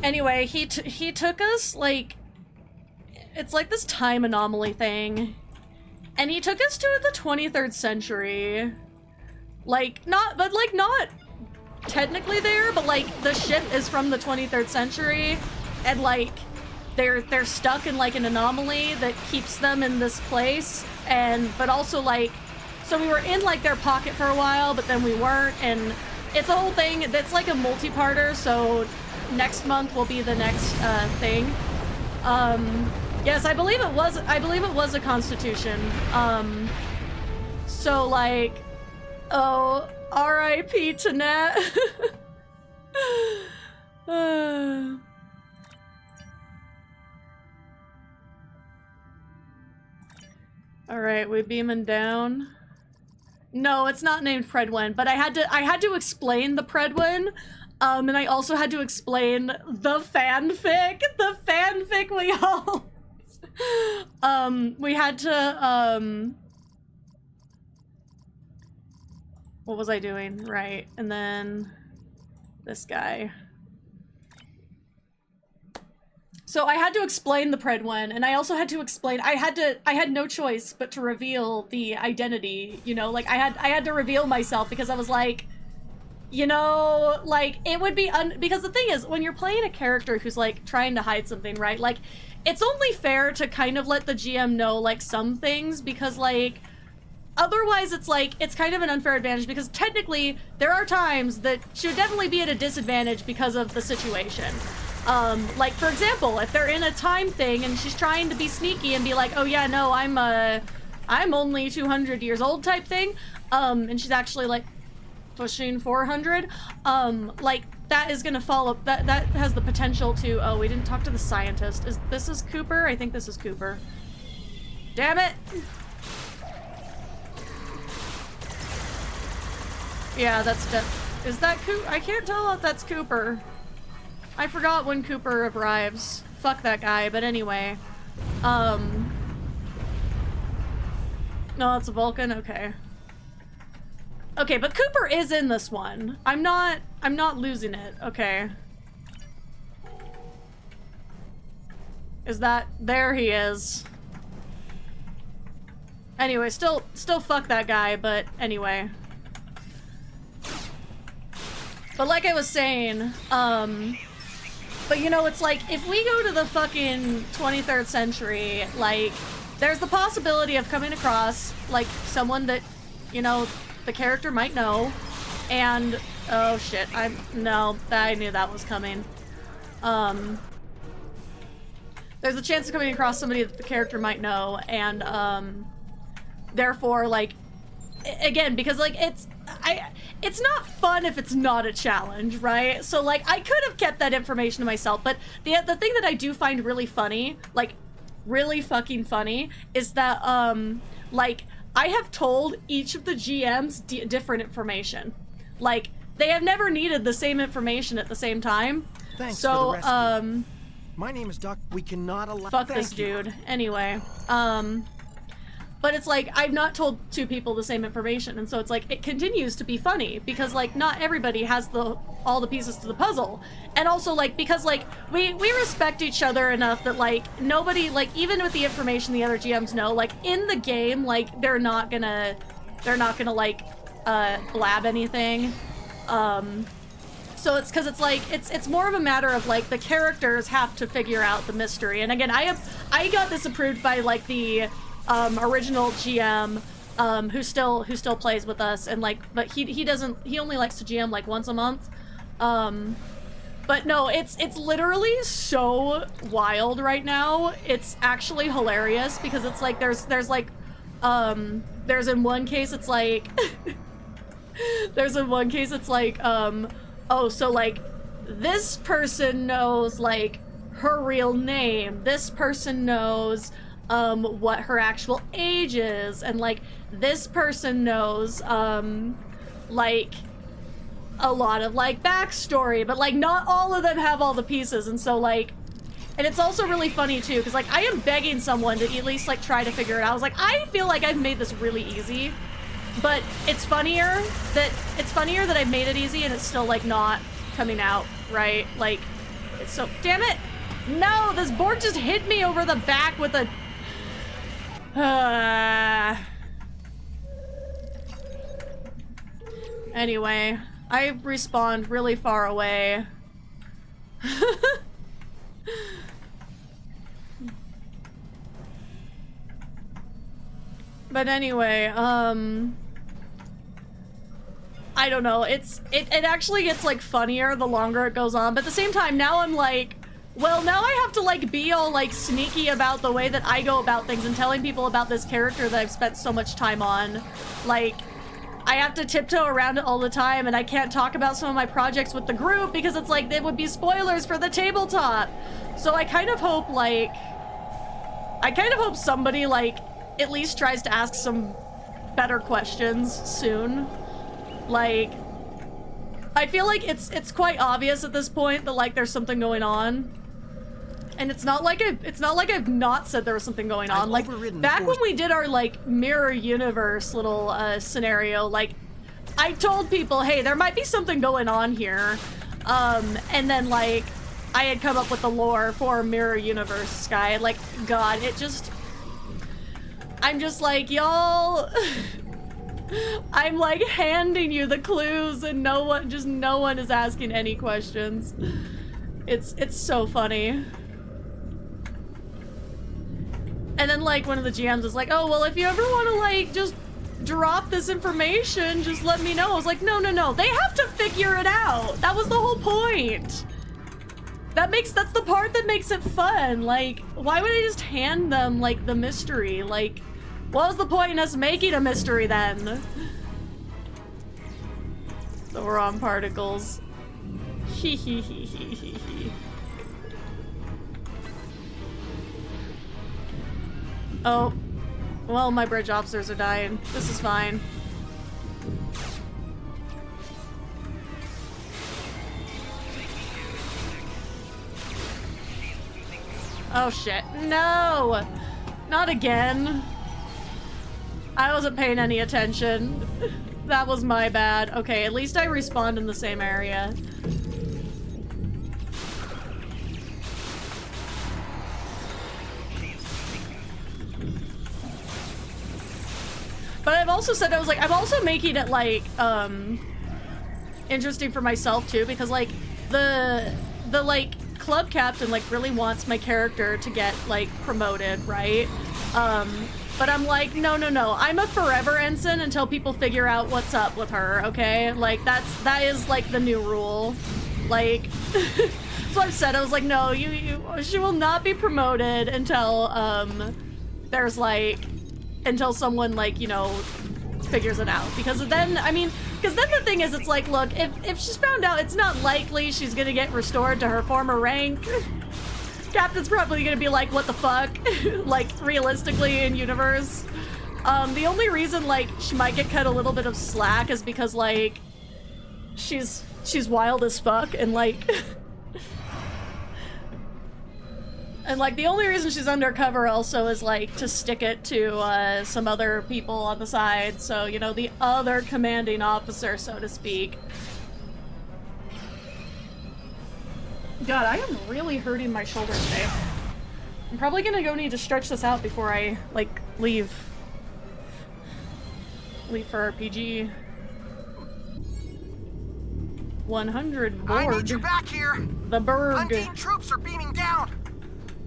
Anyway, he took us, like, it's like this time anomaly thing, and he took us to the 23rd century. Like, not technically there, but like the ship is from the 23rd century, and like they're stuck in like an anomaly that keeps them in this place, and but also like so we were in like their pocket for a while, but then we weren't, and it's a whole thing that's like a multi-parter, so next month will be the next thing. Yes, I believe it was a constitution. So like, oh, R.I.P. to Nat. Alright, we beaming down. No, it's not named Predwin, but I had to explain the Predwin, and I also had to explain the fanfic we all we had to what was I doing? Right, and then this guy. So I had to explain the Predwin, and I also had to explain, I had no choice but to reveal the identity, you know, like I had to reveal myself because I was like, you know, like it would be because the thing is, when you're playing a character who's like trying to hide something, right? Like it's only fair to kind of let the GM know like some things, because like otherwise it's like, it's kind of an unfair advantage, because technically there are times that should definitely be at a disadvantage because of the situation. Like for example, if they're in a time thing and she's trying to be sneaky and be like, oh yeah, no, I'm only 200 years old type thing, and she's actually like pushing 400, like that is gonna follow, that has the potential to, oh, we didn't talk to the scientist. This is Cooper? I think this is Cooper. Damn it! Yeah, that's is that Cooper? I can't tell if that's Cooper. I forgot when Cooper arrives. fuck that guy, but anyway. No, it's a Vulcan? Okay. Okay, but Cooper is in this one. I'm not losing it. Okay. Is that... There he is. Anyway, still fuck that guy, but anyway. But like I was saying, but you know, it's like, if we go to the fucking 23rd century, like, there's the possibility of coming across, like, someone that, you know, the character might know, and, oh shit, I knew that was coming. There's a chance of coming across somebody that the character might know, and, therefore, like, again, because, like, it's not fun if it's not a challenge, right? So, like, I could have kept that information to myself, but the thing that I do find really funny, like, really fucking funny, is that, like, I have told each of the GMs different information. Like, they have never needed the same information at the same time. Thanks so, for the rescue. My name is Doc. We cannot allow. Fuck this dude. Anyway, but it's like, I've not told two people the same information, and so it's like, it continues to be funny, because, like, not everybody has all the pieces to the puzzle. And also, like, because, like, we respect each other enough that, like, nobody, like, even with the information the other GMs know, like, in the game, like, they're not gonna, like, blab anything. So it's because it's like, it's more of a matter of, like, the characters have to figure out the mystery. And again, I got this approved by, like, the original GM, who still plays with us, and, like, but he only likes to GM, like, once a month. But no, it's literally so wild right now. It's actually hilarious, because it's like, there's like, there's in one case it's like, oh, so, like, this person knows, like, her real name, this person knows what her actual age is, and, like, this person knows like, a lot of, like, backstory, but, like, not all of them have all the pieces. And so, like, and it's also really funny too, because, like, I am begging someone to at least, like, try to figure it out. I was like, I feel like I've made this really easy, but it's funnier that I've made it easy and it's still, like, not coming out right. Like, it's so, damn it, no, this board just hit me over the back with a anyway, I respawned really far away. But anyway, I don't know, it actually gets, like, funnier the longer it goes on, but at the same time, now I'm like, well, now I have to, like, be all, like, sneaky about the way that I go about things and telling people about this character that I've spent so much time on. Like, I have to tiptoe around it all the time, and I can't talk about some of my projects with the group because it's like, they would be spoilers for the tabletop. So I kind of hope, like, somebody, like, at least tries to ask some better questions soon. Like, I feel like it's quite obvious at this point that, like, there's something going on. And it's not like I've not said there was something going on. Like, back when we did our, like, mirror universe little scenario, like, I told people, hey, there might be something going on here. And then, like, I had come up with the lore for mirror universe Sky. Like, God, I'm just like, y'all, I'm, like, handing you the clues and no one is asking any questions. It's so funny. And then, like, one of the GMs is like, oh, well, if you ever want to, like, just drop this information, just let me know. I was like, no, they have to figure it out. That was the whole point. That's the part that makes it fun. Like, why would I just hand them, like, the mystery? Like, what was the point in us making a mystery then? The wrong particles. Hee hee hee hee hee hee. Oh, well, my bridge officers are dying. This is fine. Oh shit. No! Not again. I wasn't paying any attention. That was my bad. Okay, at least I respawned in the same area. But I've also said, I was like, I'm also making it, like, interesting for myself, too, because, like, the like, club captain, like, really wants my character to get, like, promoted, right? But I'm like, no, I'm a forever ensign until people figure out what's up with her, okay? Like, that is, like, the new rule. Like, so I've said, I was like, no, she will not be promoted until, there's, like, until someone, like, you know, figures it out. Because then, I mean, because then the thing is, it's like, look, if she's found out, it's not likely she's gonna get restored to her former rank. Captain's probably gonna be like, what the fuck? Like, realistically, in universe. The only reason, like, she might get cut a little bit of slack is because, like, she's wild as fuck, and, like... And, like, the only reason she's undercover also is, like, to stick it to, some other people on the side. So, you know, the other commanding officer, so to speak. God, I am really hurting my shoulder today. I'm probably gonna go need to stretch this out before I, like, leave. Leave for RPG. 100 Borg. I need you back here! The Berg. Undine troops are beaming down!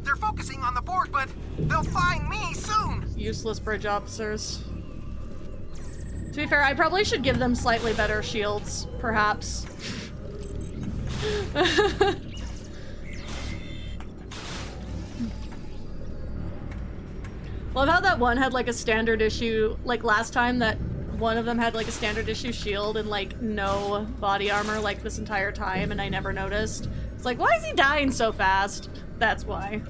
They're focusing on the Borg, but they'll find me soon! Useless bridge officers. To be fair, I probably should give them slightly better shields, perhaps. Love how that one had like a standard issue, like last time that one of them had like a standard issue shield and like no body armor like this entire time and I never noticed. It's like, why is he dying so fast? That's why.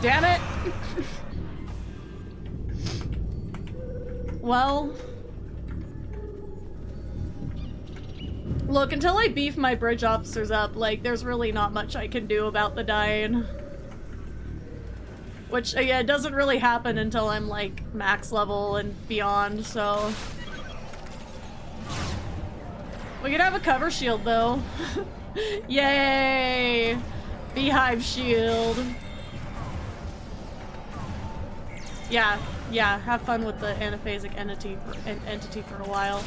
Damn it! Well... Look, until I beef my bridge officers up, like, there's really not much I can do about the dying. Which, yeah, it doesn't really happen until I'm, like, max level and beyond, so... We could have a cover shield, though. Yay! Beehive shield. Yeah, have fun with the anaphasic entity for a while.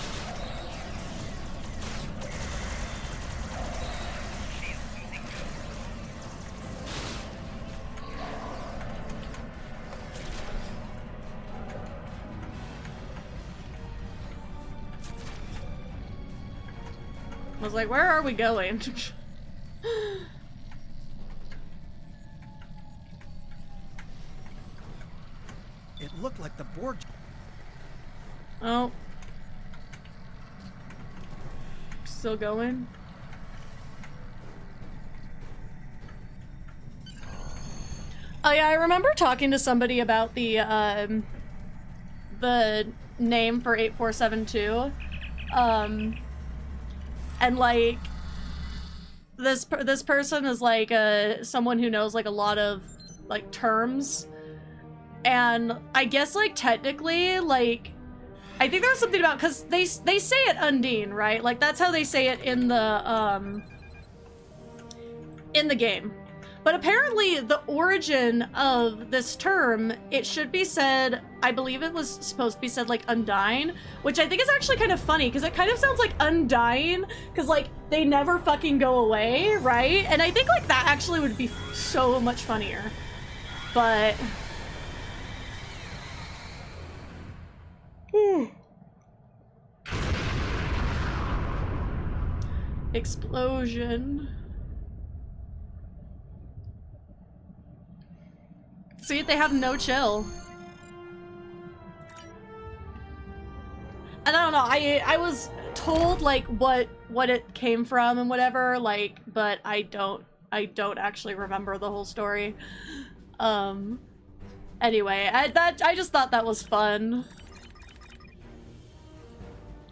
I was like, where are we going? It looked like the Borg. Oh. Still going? Oh yeah, I remember talking to somebody about the name for 8472. And like this person is like someone who knows like a lot of like terms. And I guess, like, technically, like, I think there was something about, because they say it Undine, right? Like, that's how they say it in the game. But apparently, the origin of this term, it should be said, I believe it was supposed to be said, like, Undine, which I think is actually kind of funny, because it kind of sounds like Undying, because, like, they never fucking go away, right? And I think, like, that actually would be so much funnier. But... Explosion. See, they have no chill. And I don't know, I was told like what it came from and whatever, like, but I don't I don't actually remember the whole story. Anyway, I just thought that was fun.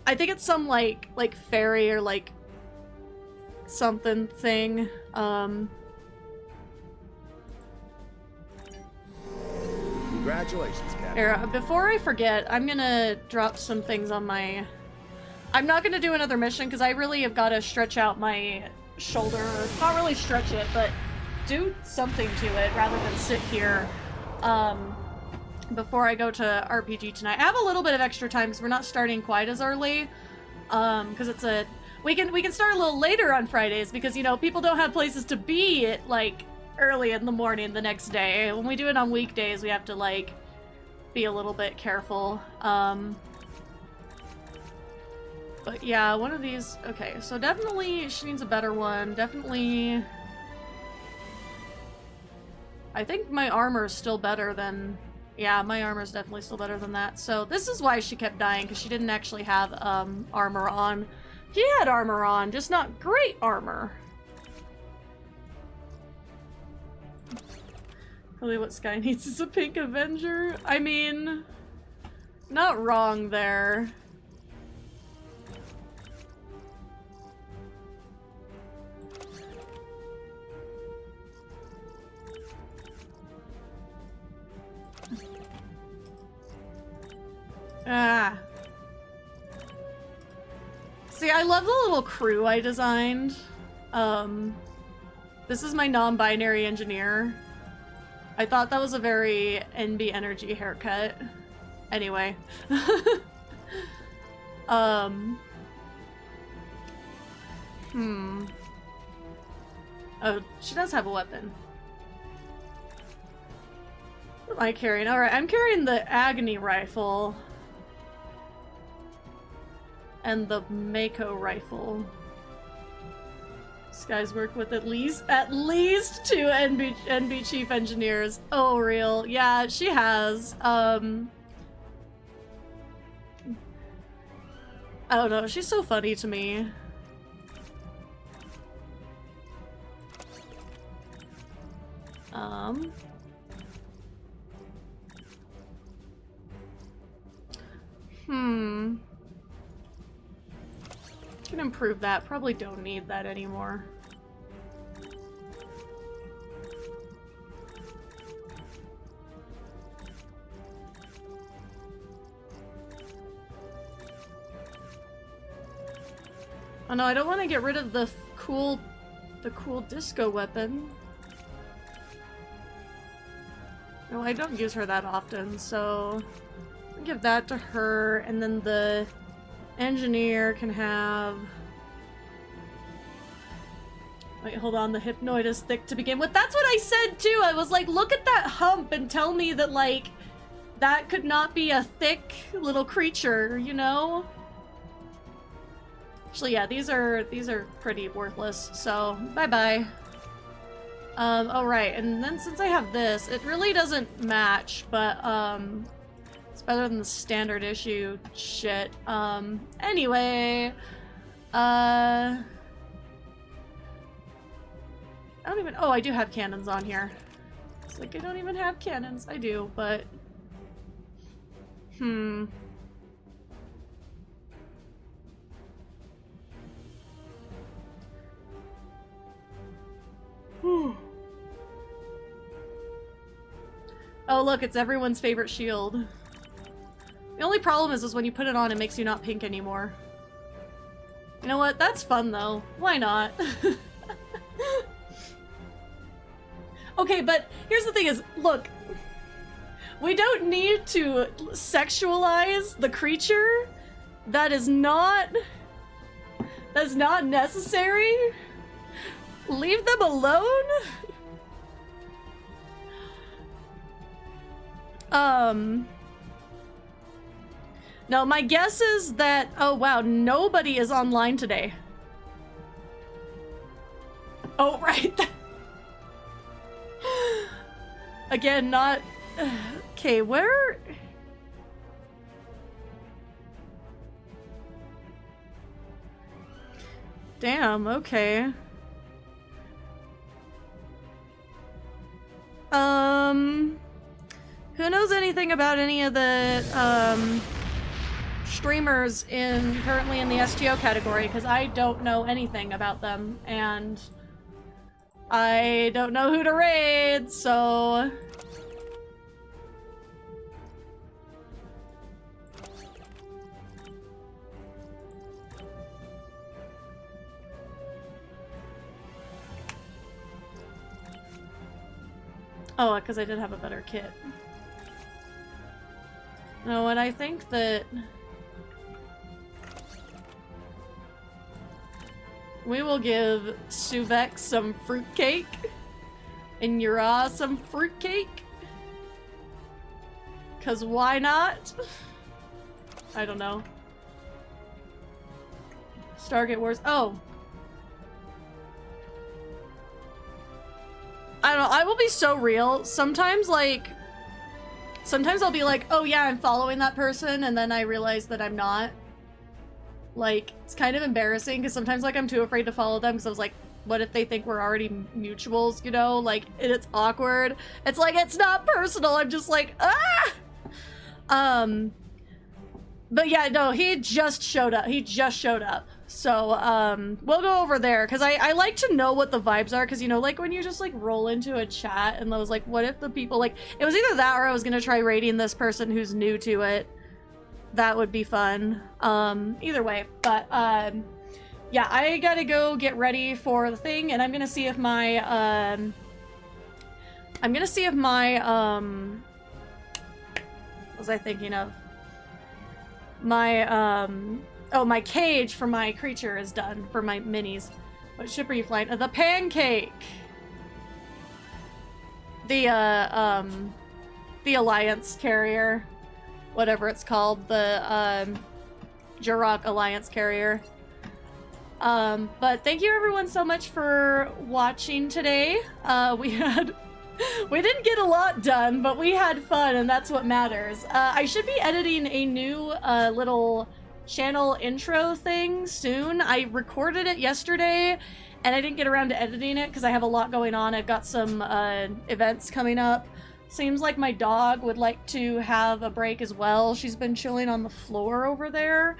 I think it's some like fairy or like something thing. Congratulations, Captain. Here, before I forget, I'm gonna drop some things on my... I'm not gonna do another mission because I really have got to stretch out my shoulder. Not really stretch it, but do something to it rather than sit here before I go to RPG tonight. I have a little bit of extra time because we're not starting quite as early. Because it's a... We can start a little later on Fridays because, you know, people don't have places to be at, like, early in the morning the next day. When we do it on weekdays, we have to, like, be a little bit careful. But yeah, one of these... Okay, so definitely she needs a better one. Definitely... I think my armor is still better than... Yeah, my armor is definitely still better than that. So this is why she kept dying, because she didn't actually have armor on. She had armor on, just not great armor. Really what Sky needs is a pink Avenger? I mean, not wrong there. Ah. See, I love the little crew I designed. This is my non-binary engineer. I thought that was a very NB Energy haircut. Anyway. Oh, she does have a weapon. What am I carrying? Alright, I'm carrying the Agony Rifle. And the Mako Rifle. This guy's worked with at least 2 NB Chief Engineers. Oh, real. Yeah, she has. I don't know, she's so funny to me. Can improve that. Probably don't need that anymore. Oh no, I don't want to get rid of the cool disco weapon. No, I don't use her that often, so I'll give that to her, and then the engineer can have... Wait, hold on, the hypnoid is thick to begin with. That's what I said too! I was like, look at that hump and tell me that, like, that could not be a thick little creature, you know? Actually, yeah, these are pretty worthless, so bye-bye. Oh right, and then since I have this, it really doesn't match, but, it's better than the standard issue shit. Anyway, I don't even, oh, I do have cannons on here. It's like I don't even have cannons. I do, but, Oh look, it's everyone's favorite shield. The only problem is when you put it on, it makes you not pink anymore. You know what? That's fun though. Why not? Okay, but here's the thing is, look, we don't need to sexualize the creature. That is not necessary. Leave them alone. No, my guess is that, oh wow, nobody is online today. Oh, right. Again, not... Okay, where... Damn, okay. Who knows anything about any of the, streamers currently in the STO category? Because I don't know anything about them, and I don't know who to raid, so... Oh, because I did have a better kit. No, and I think that... we will give Suvek some fruitcake. And Yura some fruitcake. Because why not? I don't know. Stargate Wars. Oh. I don't know, I will be so real. Sometimes I'll be like, oh yeah, I'm following that person, and then I realize that I'm not. Like, it's kind of embarrassing, because sometimes, like, I'm too afraid to follow them, because I was like, what if they think we're already mutuals, you know? Like, and it's awkward. It's like, it's not personal, I'm just like, ah! But yeah, no, he just showed up. So, we'll go over there, because I like to know what the vibes are, because, you know, like, when you just, like, roll into a chat, and I was like, what if the people, like, it was either that, or I was gonna try raiding this person who's new to it. That would be fun. Either way, but, yeah, I gotta go get ready for the thing, and I'm gonna see if my, what was I thinking of? My, oh, my cage for my creature is done, for my minis. What ship are you flying? The Pancake! The Alliance carrier. Whatever it's called. The, Jurok Alliance carrier. But thank you everyone so much for watching today. We didn't get a lot done, but we had fun, and that's what matters. I should be editing a new, little channel intro thing soon. I recorded it yesterday, and I didn't get around to editing it because I have a lot going on. I've got some, events coming up. Seems like my dog would like to have a break as well. She's been chilling on the floor over there.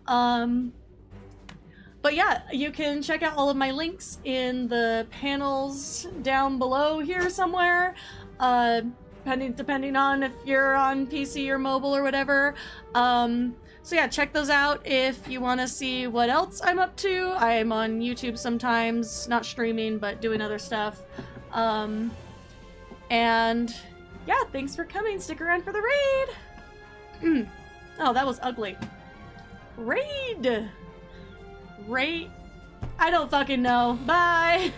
But yeah, you can check out all of my links in the panels down below here somewhere, depending on if you're on PC or mobile or whatever. So yeah, check those out if you want to see what else I'm up to. I'm on YouTube sometimes, not streaming, but doing other stuff. And yeah, thanks for coming. Stick around for the raid. Oh, that was ugly. Raid. I don't fucking know. Bye!